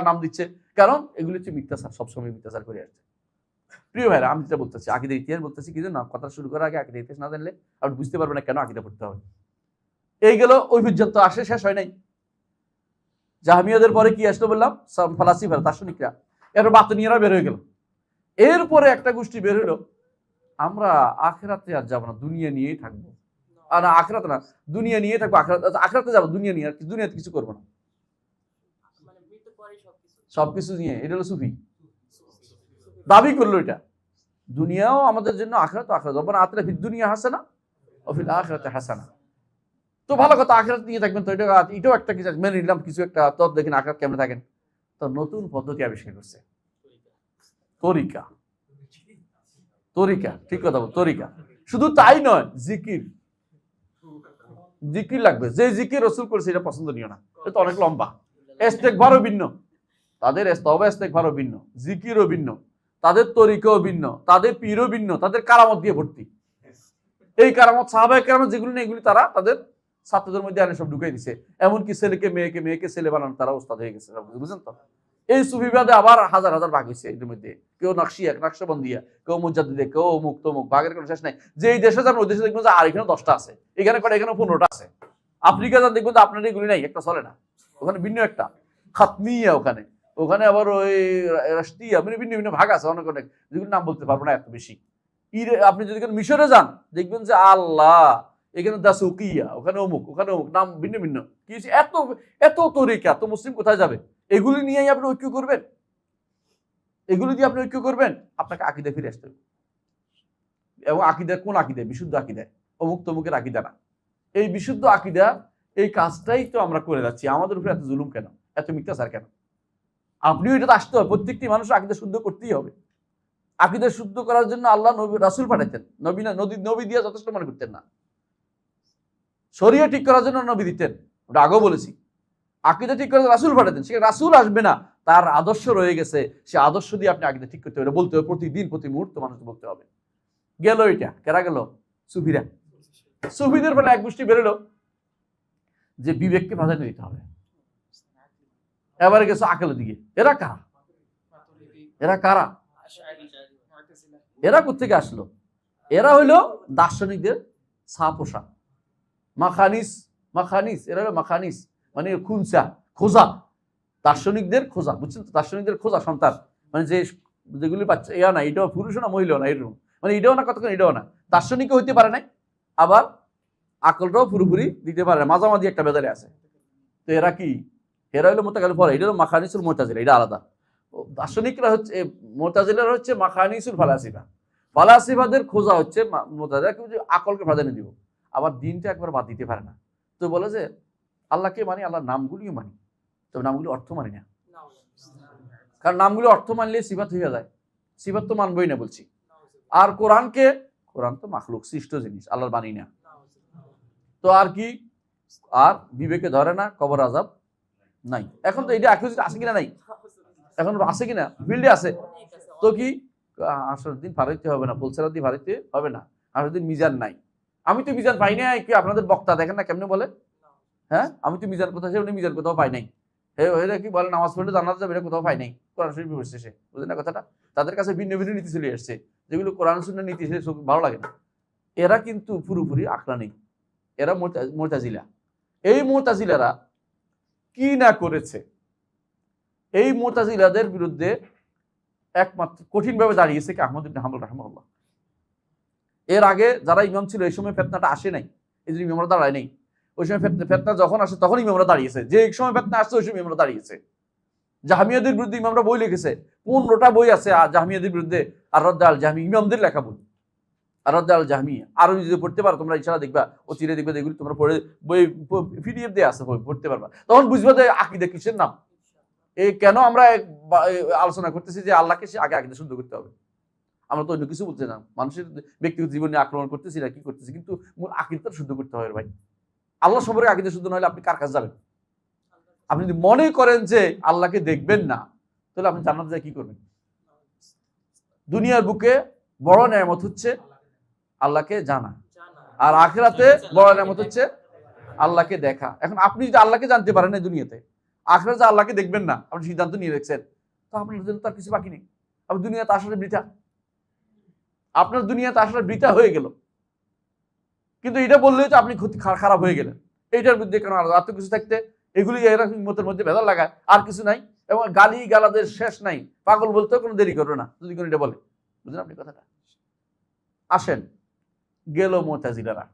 নাম দিচ্ছে। কারণ এগুলি হচ্ছে মিথ্যাচার, সবসময় মিথ্যাচার করে আসছে। প্রিয় ভাইরা, আমি যেটা বলতেছি, আকীদার ইতিহাস বলতেছি, কি না, কথা শুরু করার আগে আকীদার ইতিহাস না জানলে আপনি বুঝতে পারবেন না কেন আকীদা পড়তে হবে। এই গেল, ওই পর্যন্ত আসে, শেষ হয় নাই। জাহমিয়াদের পরে কি আসলো বললাম? ফালাসিফারা, দার্শনিকরা। এরপর বাতিনিয়ারা বের হয়ে গেল। এরপরে একটা গোষ্ঠী বের হলো, আমরা আখিরাতে আর যাবো না, দুনিয়া নিয়েই থাকবো। আর আখিরাতে না, দুনিয়া নিয়ে থাকবো, আখিরাতে যাবো, দুনিয়া নিয়ে, আর দুনিয়াতে কিছু করবো না, সবকিছু নিয়ে। এটা হলো সুফি দাবি করলো। এটা দুনিয়াও আমাদের জন্য, আখিরাত আখিরাত, রব্বানা আতিনা ফিদ দুনিয়া হাসানা ওয়া ফিল আখিরাতি হাসানা। তো ভালো কথা, আখিরাত নিয়ে থাকবেন, তো এটাও একটা কিছু মেনে নিলাম, কিছু একটা। তো দেখেন আখিরাত কেমনে থাকেন, তো নতুন পদ্ধতি আবিষ্কার করছে, তরিকা। তরিকা, ঠিক কথা বল, তরিকা। শুধু তাই নয়, জিকির। জিকির লাগবে, যে জিকির রাসূল করেছে এটা পছন্দনীয় না, এটা অনেক লম্বা। ইস্তেগফারও ভিন্ন, তাদের তওবা ইস্তেগফারও ভিন্ন, জিকিরও ভিন্ন, তাদের তরিকাও ভিন্ন, তাদের পীরও ভিন্ন, তাদের কারামত দিয়ে ভর্তি। এই কারামত সাহাবায়ে কেরাম যেগুলো নেই, এগুলি তারা তাদের ছাত্রদের মধ্যে আনে সব ঢুকাই দিছে। এমনকি ছেলেকে মেয়েকে, মেয়েকে ছেলে বানানো তারা ওস্তাদ হয়ে গেছে, বুঝলেন তো? এই সুফিবাদে আবার হাজার হাজার ভাগ হয়েছে এর মধ্যে। কেউ নকশিয়া, নকশবন্দিয়া, কেউ মুজাদ্দিদে, কেউ অমুক তমুক, ভাগের কোনো শেষ নাই। যে এই দেশে যান ওই দেশে দেখবেন যে আর এখানে 10টা আছে, এখানে কটা, এখানে 15টা আছে। আফ্রিকা যান দেখবেন যে আপনার এগুলি নাই, একটা চলে না, ওখানে ভিন্ন একটা খাতমিয়া, ওখানে ওখানে আবার ওই রাষ্ট্রিয়া, মানে ভিন্ন ভিন্ন ভাগ আছে অনেক অনেক, যেগুলো নাম বলতে পারবো না এত বেশি। আপনি যদি মিশরে যান দেখবেন যে আল্লাহ, এখানে দাসুকিয়া, ওখানে অমুক, ওখানে অমুক, নাম ভিন্ন ভিন্ন। কি এত এত তরিকা, তো মুসলিম কোথায় যাবে? এগুলি নিয়েই আপনি ঐক্য করবেন, এগুলি দিয়ে আপনি ঐক্য করবেন, আপনাকে আকীদা ফিরে আসতে হবে। এবং আকীদা কোন আকীদা? বিশুদ্ধ আকীদা, অমুক তমুকের আকীদা না। এই বিশুদ্ধ আকীদা, এই কাজটাই তো আমরা করে যাচ্ছি। আমাদের উপরে এত জুলুম কেন, এত মিথ্যাচার কেন? আপনিও এটা আসতে হবে, প্রত্যেকটি মানুষ আকীদা শুদ্ধ করতেই হবে। আকীদা শুদ্ধ করার জন্য আল্লাহ নবী রাসূল পাঠাতেন, নবী না, নবী দিয়ে যথেষ্ট মনে করতেন না। শরিয়া ঠিক করার জন্য নবী দিতেন, ওটা আগেও বলেছি। আকীদা ঠিক করে রাসূল পাঠাতেন, সে রাসূল আসবে না, তার আদর্শ রয়ে গেছে, সে আদর্শ দিয়ে আপনি আকীদা ঠিক করতে হবে, বলতে হবে প্রতিদিন, প্রতি মুহূর্ত মানুষকে বলতে হবে। গেল এটা, কেরা গেল? সুফিরা। সুফিদের ফলে এক গোষ্ঠী বেরোলো যে বিবেককে প্রাধান্য দিতে হবে, এবারে গেছে আকলের দিকে। এরা কারা? এরা কারা? এরা কোত্থেকে আসলো? এরা হইলো দার্শনিকদের ছাপোষা, মাখানিস। মাখানিস, এরা হলো মাখানিস, মানে খুনসা, খোঁজা, দার্শনিকদের খোঁজা, বুঝছেন তো? দার্শনিকদের খোঁজা সন্তান, মানে যে যেগুলি বাচ্চা, ইয়া না, এটাও পুরুষও না মহিলাও না, এরকম, মানে এটাও না, কতক্ষণ এটাও না, দার্শনিকও হইতে পারে নাই, আবার আকলটাও পুরোপুরি দিতে পারে না, মাঝামাঝি একটা বেদারে আছে। তো এরা কি? এরা হলো মোতাকালিফ পরে, এটা হলো মাখানিসুল মুতাজিলা, এটা আলাদা। দার্শনিকরা হচ্ছে, মুতাজিলারা হচ্ছে মাখানিসুল ফালাসিফা। ফালাসিফাদের খোঁজা হচ্ছে মুতাজিলা, কিন্তু আকলকে প্রাধান্য দিব, আবার দিনটা একবার বাদ দিতে পারে না। তো বলে যে আল্লাহকে মানি, আল্লাহর নামগুলিও মানি, তবে নামগুলি অর্থ মানি না, কারণ নামগুলি অর্থ মানলে সিফাত হয়ে যায়, সিফাত তো মানবই না বলছি। আর কোরআনকে, কোরআন তো মাখলুক, সৃষ্ট জিনিস, আল্লাহর বাণী না। তো আর কি? আর বিবেকে ধরে না, কবর আযাব নাই। এখন তো এটা আছে কিনা? নাই, এখন আছে কিনা? ফিল্ডে আছে। তো কি 18 দিন ফারাইতে হবে না, ফুলসেরা দিয়ে ফারাইতে হবে না, 18 দিন মিজান নাই। আমি তো মিজান পাই নাই, কি আপনাদের বক্তা দেখেন না কেমনে বলে? হ্যাঁ, আমি তো মিজান কোথায়, উনি মিজান কোথাও পাই নাই। এরা কি বলে নামাজ পড়লে জান্নাত যাবে, এটা কোথাও পাই নাই, কোরআন শরীফ বসছে সে, বুঝলেন না কথাটা? তাদের কাছে ভিন্ন ভিন্ন নীতি চলে আসছে, যেগুলো কোরআন সুন্নাহর নীতি, সে ভালো লাগে না। এরা কিন্তু পুরোপুরি আকলা নেই, এরা মুতাজিলা। এই মুতাজিলারা কি না করেছে? এই মুতাজিলাদের বিরুদ্ধে একমাত্র কঠিনভাবে দাঁড়িয়েছে কি আহমদ ইবনে হাম্বল রাহিমাহুল্লাহ। এর আগে যারা ইমাম ছিল এই সময় ফিতনাটা আসে নাই, এই জন্য ইমামরা দাঁড়ায় নাই। ওই সময় ফিতনা যখন আসে তখন ইমামরা দাঁড়িয়েছে, যে এক সময় ফিতনা আসছে ওই সময় ইমামরা দাঁড়িয়েছে। জাহমিয়াদের বিরুদ্ধে ইমামরা বই লিখেছে, 15টা বই আছে জাহমিয়াদের বিরুদ্ধে, আর রদ্দ আল জাহমি, ইমামদের লেখা বই, আর রদ্দ আল জাহমি। আরো যদি পড়তে পারো তোমরা, ইনশাআল্লাহ দেখবা, ও চিরে দেখবে, এগুলি তোমরা পড়ে, বই পিডিএফ দিয়ে আছে, বই পড়তে পারবা, তখন বুঝবা যে আকীদা কিসের নাম। এই কেন আমরা আলোচনা করতেছি যে আল্লাহকে সে আগে আকীদা শুদ্ধ করতে হবে। আমরা তো অন্য কিছু বলতে না, মানুষের ব্যক্তিগত জীবনে আক্রমণ করতেছি না, কি করতেছি, কিন্তু মূল আকীদা শুদ্ধ করতে হবে ভাই। আল্লাহ সম্পর্কে আকীদা শুদ্ধ না হলে আপনি কার কাছে যাবেন? আপনি যদি মনে করেন যে আল্লাহকে দেখবেন না, তাহলে আপনি জান্নাতে যায় কি করবেন? দুনিয়ার বুকে বড় নেয়ামত হচ্ছে আল্লাহকে জানা, আর আখিরাতে বড় নেয়ামত হচ্ছে আল্লাহকে দেখা। এখন আপনি যদি আল্লাহকে জানতে পারেন এই দুনিয়াতে, আখিরাতে আল্লাহকে দেখবেন না, আপনি সিদ্ধান্ত নিয়ে রেখেছেন, তো আপনার জন্য তার কিছু বাকি নেই। আপনি দুনিয়াতে আসলে বৃথা, আপনার দুনিয়াতে আসলে বৃথা হয়ে গেল। কিন্তু এটা বললেই তো আপনি খারাপ হয়ে গেলেন। এইটার বিরুদ্ধে কেন এত কিছু থাকতে, এগুলি এরকম মতের মধ্যে ভেজাল লাগায়, আর কিছু নাই। এবং গালি গালাদের শেষ নাই, পাগল বলতেও কোনো দেরি করবে না যদি কোনো এটা বলে, বুঝলেন আপনি কথাটা? আসেন, গেল মুতাজিলারা,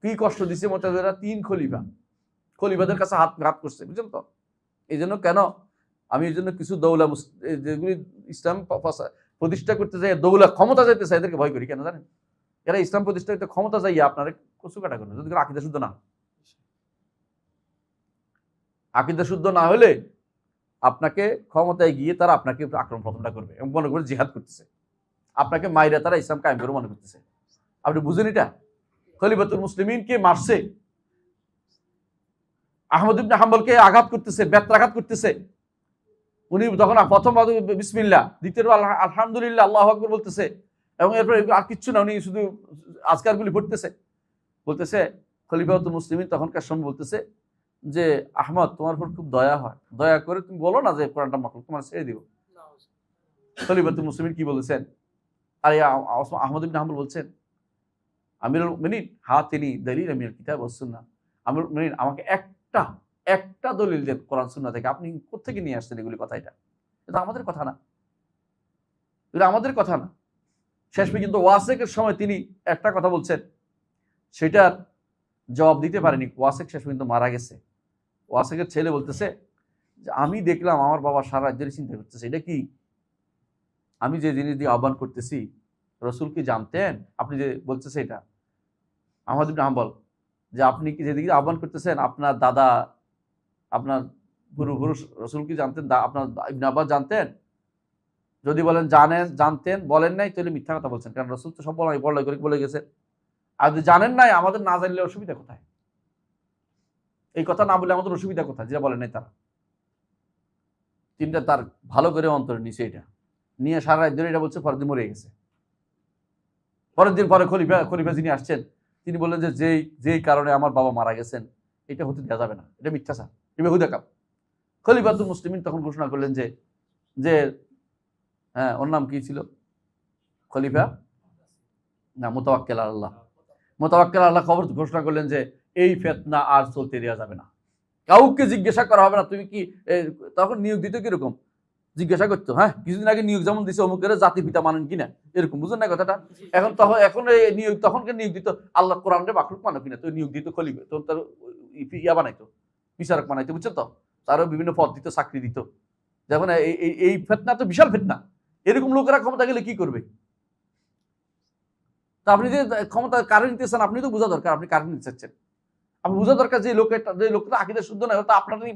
কি কষ্ট দিচ্ছে মুতাজিলারা। 3 খলিফাদের কাছে হাত করছে, বুঝলেন তো? এই জন্য কেন আমি এই জন্য কিছু দৌলা যেগুলি ইসলাম প্রতিষ্ঠা করতে চাই, দৌলা ক্ষমতা যাইতে চাই, এদেরকে ভয় করি। কেন জানেন? এরা ইসলাম প্রতিষ্ঠা করতে ক্ষমতা যাইয়া আপনার কচু কাটা করবে, যদি আকীদা শুদ্ধ না। আকীদা শুদ্ধ না হলে আপনাকে ক্ষমতায় গিয়ে তারা আপনাকে আক্রমণ প্রথমটা করবে এবং মনে করে জিহাদ করতেছে, আপনাকে মাইরা তারা ইসলাম কায়েম করে মনে করতেছে। আপনি বুঝেন এটা? খলিফাতুল মুসলিমিনকে মারছে, আহমদ ইবনে হাম্বলকে আঘাত করতেছে, বেত্রাঘাত করতেছে। উনি তখন প্রথম বিসমিল্লাহ, দ্বিতীয় আলহামদুলিল্লাহ, আল্লাহু আকবার বলতেছে, এবং এরপর আর কিচ্ছু না, উনি শুধু আজকারগুলি পড়তেছে। বলতেছে খলিফাতুল মুসলিমিন তখনকার সময় বলতেছে যে আহমদ, তোমার উপর খুব দয়া হয়, দয়া করে তুমি বলো না যে কোরআনটা মাখলুক, তোমার ছেড়ে দিব। খলিফাতুল মুসলিমিন কি বলেছেন? আর আহমদ ইবনে হাম্বল বলছেন, আমিরুল মুমিনিন হাতিনি দলিল মিনাল কিতাব ওয়াস সুন্নাহ, আমিরুল মুমিনিন আমাকে একটা দলিল দেন কোরআন সুন্নাহ থেকে। আপনি কোত্থেকে নিয়ে আসছেন এগুলি? কথা এটা আমাদের কথা না, এটা আমাদের কথা না। শেষ পর্যন্ত ওয়াসেকের সময় তিনি একটা কথা বলছেন, সেটার জবাব দিতে পারেনি। ওয়াসেক শেষ পর্যন্ত মারা গেছে। ওয়াসেকের ছেলে বলতেছে যে আমি দেখলাম আমার বাবা সারা রাজ্যের চিন্তা করতেছে, এটা কি? আমি যে জিনিস দিয়ে আহ্বান করতেছি রসুল কি জানতেন? আপনি যে বলতেছে এটা আহমদ ইবনে হাম্বল, যে আপনি কি যেদিকে আহ্বান করতেছেন আপনার দাদা, আপনার পূর্বপুরুষ রসুল কি জানতেন? আপনার ইবনে আব্বাস জানতেন? যদি বলেন জানতেন, বলেন নাই, তাহলে মিথ্যা কথা বলছেন, কারণ রসুল তো সব বলাই করে বলে গেছেন। আর যদি জানেন নাই, আমাদের না জানলে অসুবিধা কোথায়? এই কথা না বলে আমাদের অসুবিধা কোথায়? যেটা বলেন নাই তারা। তিনটা তার ভালো করে অন্তরে নিচে এটা নিয়ে সারা রাত ধরে এটা বলছে, পরের দিন মরে গেছে। পরের দিন পরে খলিফা যিনি আসছেন তিনি বললেন যে যেই কারণে আমার বাবা মারা গেছেন এটা হতে দেওয়া যাবে না, এটা মিথ্যাচার, এটা বেহুদা কাম। খলিফাতুল মুসলিমিন তখন ঘোষণা করলেন যে যে হ্যাঁ, ওর নাম কি ছিল? খলিফা না, মুতাওয়াক্কেল আল্লাহ। মুতাওয়াক্কেল আল্লাহ খবর ঘোষণা করলেন যে এই ফিতনা আর চলতে দেওয়া যাবে না, কাউকে জিজ্ঞাসা করা হবে না তুমি কি। তখন নিয়োগ দিত কিরকম? জিজ্ঞাসা করতো, হ্যাঁ কিছুদিন আগে নিয়োগ যেমন দিছে অমুকের জাতি পিতা মানেন কিনা, এরকম, বুঝুন না কথাটা? এখন এই নিয়োগ তখনকে নিয়োগ দিত আল্লাহ কোরআনরে মাখলুক মানো কিনা, তো নিয়োগ দিত খলিফা, তো তার ইয়া বানাইতো, বিচারক বানাইতো, বুঝছেন তো? তারও বিভিন্ন পদ দিত, চাকরি দিত। যখন এই ফিতনা তো বিশাল ফিতনা, এরকম লোকেরা ক্ষমতা গেলে কি করবে? তা আপনি যে ক্ষমতা কারে নিতেছেন আপনি তো বোঝা দরকার, আপনি কারে নিতে চাচ্ছেন। আপনি বোঝা দরকার যে লোকটা আকিদা শুদ্ধ না, তো আপনারই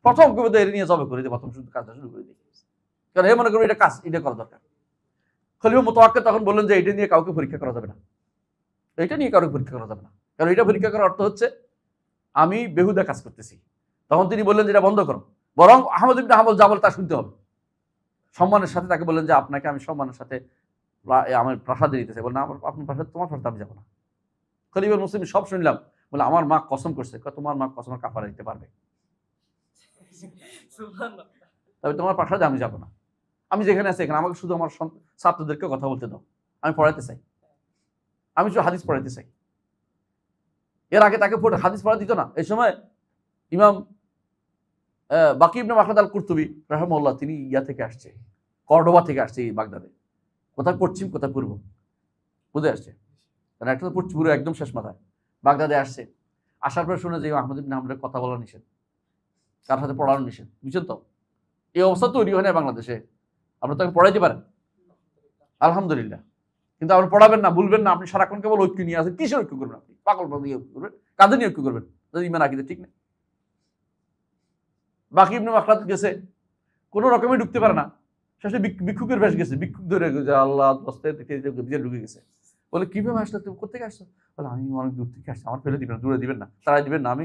প্রথম কবিতা এর নিয়ে জবে করে দিয়ে প্রথম শুধু কাজটা শুরু করে দিই, কারণ এ মনে করবে এটা কাজ, এটা করা দরকার। খলিফা মুতাওয়াক্কিল তখন বললেন যে এটা নিয়ে কাউকে পরীক্ষা করা যাবে না, এটা নিয়ে কাউকে পরীক্ষা করা যাবে না, কারণ এটা পরীক্ষা করার অর্থ হচ্ছে আমি বেহুদা কাজ করতেছি। তখন তিনি বললেন যে এটা বন্ধ করো, বরং আহমদ ইবনে হাম্বল যা বলে তা শুনতে হবে। সম্মানের সাথে তাকে বললেন যে আপনাকে আমি সম্মানের সাথে আমার প্রাসাদে দিতে চাই। বললাম আপনার প্রাসাদ, তোমার প্রাসাদ আমি যাবো না। খলিফা মুসলিম সব শুনলাম, বলে আমার মা কসম করছে, তোমার মা কসম কাফারা দিতে পারবে, তবে তোমার প্রাসাদে আমি যাবো না। আমি যেখানে আছি এখানে আমাকে শুধু আমার ছাত্রদেরকে কথা বলতে দাও, আমি পড়াইতে চাই, আমি শুধু হাদিস পড়াইতে চাই। এর আগে তাকে হাদিস পড়া দিত না। এই সময় ইমাম বাকি ইবনে মাখলাদ আল কুরতুবী রাহিমাহুল্লাহ তিনি ইয়া থেকে আসছে, কর্ডোবা থেকে আসছে এই বাগদাদে, কোথায় পশ্চিম কোথায় পূর্ব বুঝে আসছে, কারণ একটা তো পুরো একদম শেষ মাথায় বাগদাদে আসছে। আসার পরে শুনে যে আহমদ ইবনে হাম্বলের কথা বলা নিষেধ, কার সাথে পড়ানো নিষেধ, বুঝছেন তো? এই অবস্থা তৈরি হয় না বাংলাদেশে। আপনি তাকে পড়াইতে পারেন আলহামদুলিল্লাহ, কিন্তু আপনি পড়াবেন না, বলবেন না, আপনি সারাক্ষণ কেবল ঐক্য নিয়ে আসেন। কিসের ঐক্য করবেন? আপনি পাগল নিয়ে ঐক্য করবেন, কাদের নিয়ে ঐক্য করবেন? যদি ইমান আকিদা ঠিক নেই। বাকি ইবনে মাখলাদ গেছে, কোনো রকমে ঢুকতে পারে না, শেষে ভিক্ষুকের বেশ গেছে, ভিক্ষুক ধরে আল্লাহ দস্তে ঢুকে গেছে। বলে কিভাবে আসলে, তুমি কোথেকে আসছো? বলে আমি অনেক দূর থেকে আসছি, আমার ফেলে দিবেন না, দূরে দিবেন না, তারাই দিবেন না, আমি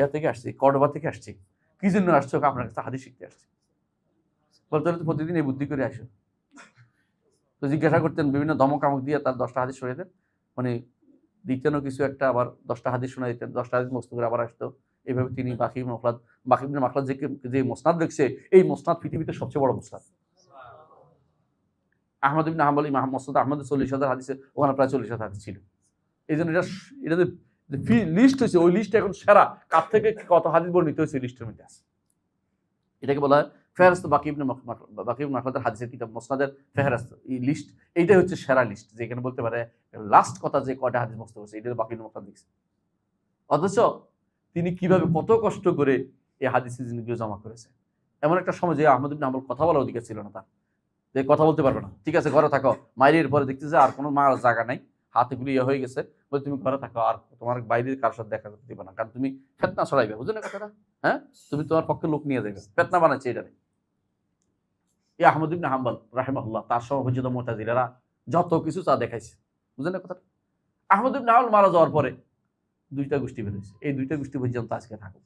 ইয়া থেকে আসছি, কর্ডোবা থেকে আসছি। কি জন্য আসছো? আপনার কাছে হাদিস শিখতে আসছি। বলতে হলে তো প্রতিদিন এই বুদ্ধি করে আসো। তো জিজ্ঞাসা করতেন, বিভিন্ন ধমক কামক দিয়ে তার 10টা হাদিস শোনাই দেন, মানে দিতেনও কিছু একটা, আবার 10টা হাদিস শোনা দিতেন, 10টা হাদিস মুখস্থ করে আবার আসতো। এইভাবে তিনি বাকি ইবনে মাখলাদ যে মুসনাদ দেখছে, এই মুসনাদ পৃথিবীতে সবচেয়ে বড় মুসনাদ। আহমদ ইবনে হাম্বল মুসনাদ আহমদ 40,000 হাদিসে, ওখানে প্রায় 40,000 হাদিস ছিল। এই জন্য এটা যে লিস্ট হয়েছে, ওই লিস্ট এখন সেরা, কার থেকে কত হাদিস বর্ণিত হয়েছে লিস্টের মধ্যে আছে। এটাকে বলা হয় ফেহরিস্ত বাকি ইবনে মাখলাদের হাদিসের কিতাব মুসনাদের ফেহরিস্ত, এই লিস্ট এইটাই হচ্ছে সেরা লিস্ট, যেখানে বলতে পারে লাস্ট কথা যে কয়টা হাদিস মুখস্থ হয়েছে এটা বাকি ইবনে মাখলাদ লিখছে। অথচ তিনি কিভাবে কত কষ্ট করে এই হাদিস জিনিসগুলো জমা করেছে। এমন একটা সময় যে আহমদ ইবনে হাম্বল কথা বলার অধিকার ছিল না তার, যে কথা বলতে পারবে না, ঠিক আছে ঘরে থাকো। মায়ের পরে দেখতেছে আর কোনো মার জায়গা নাই, হাতে গুলি ইয়ে হয়ে গেছে, বলে তুমি ঘরে থাকো, আর তোমার বাইরের কার সাথে দেখা করতে দিবে না, কারণ তুমি ফেতনা ছড়াইবে, বুঝলেন কথাটা? হ্যাঁ, তুমি তোমার পক্ষে লোক নিয়ে যাবে, ফেতনা বানাচ্ছে এটা। এই আহমদ ইবনে হাম্বল রাহিমাহুল্লাহ তার সময় পর্যন্ত মুতাজিলারা যত কিছু তা দেখাইছে, বুঝলেন না কথাটা? আহমদ ইবনে হাম্বল মারা যাওয়ার পরে দুইটা গোষ্ঠী বেরোয়েছে, এই দুইটা গোষ্ঠী পর্যন্ত আজকে থাকুক,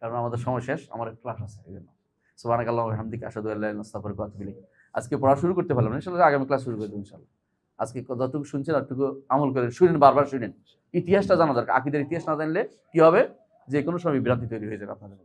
কারণ আমাদের সময় শেষ, আমার একটু ক্লাস আছে এই জন্য। সুবহানাকাল্লাহু ওয়া বিহামদিকা আশহাদু আল্লা ইলাহা ইল্লা আনতা আস্তাগফিরুকা ওয়া আতুবু ইলাইক। আজকে পড়া শুরু করতে পারলাম না, ইনশাআল্লাহ আগামী ক্লাস শুরু করে দেব ইনশাআল্লাহ। আজকে যতটুকু শুনছেন ততটুকু আমল করে শুনেন, বারবার শুনেন। ইতিহাসটা জানা দরকার, আকীদার ইতিহাস না জানলে কি হবে, যে কোনো সময় বিভ্রান্তি তৈরি হয়ে যাবে আপনাদের।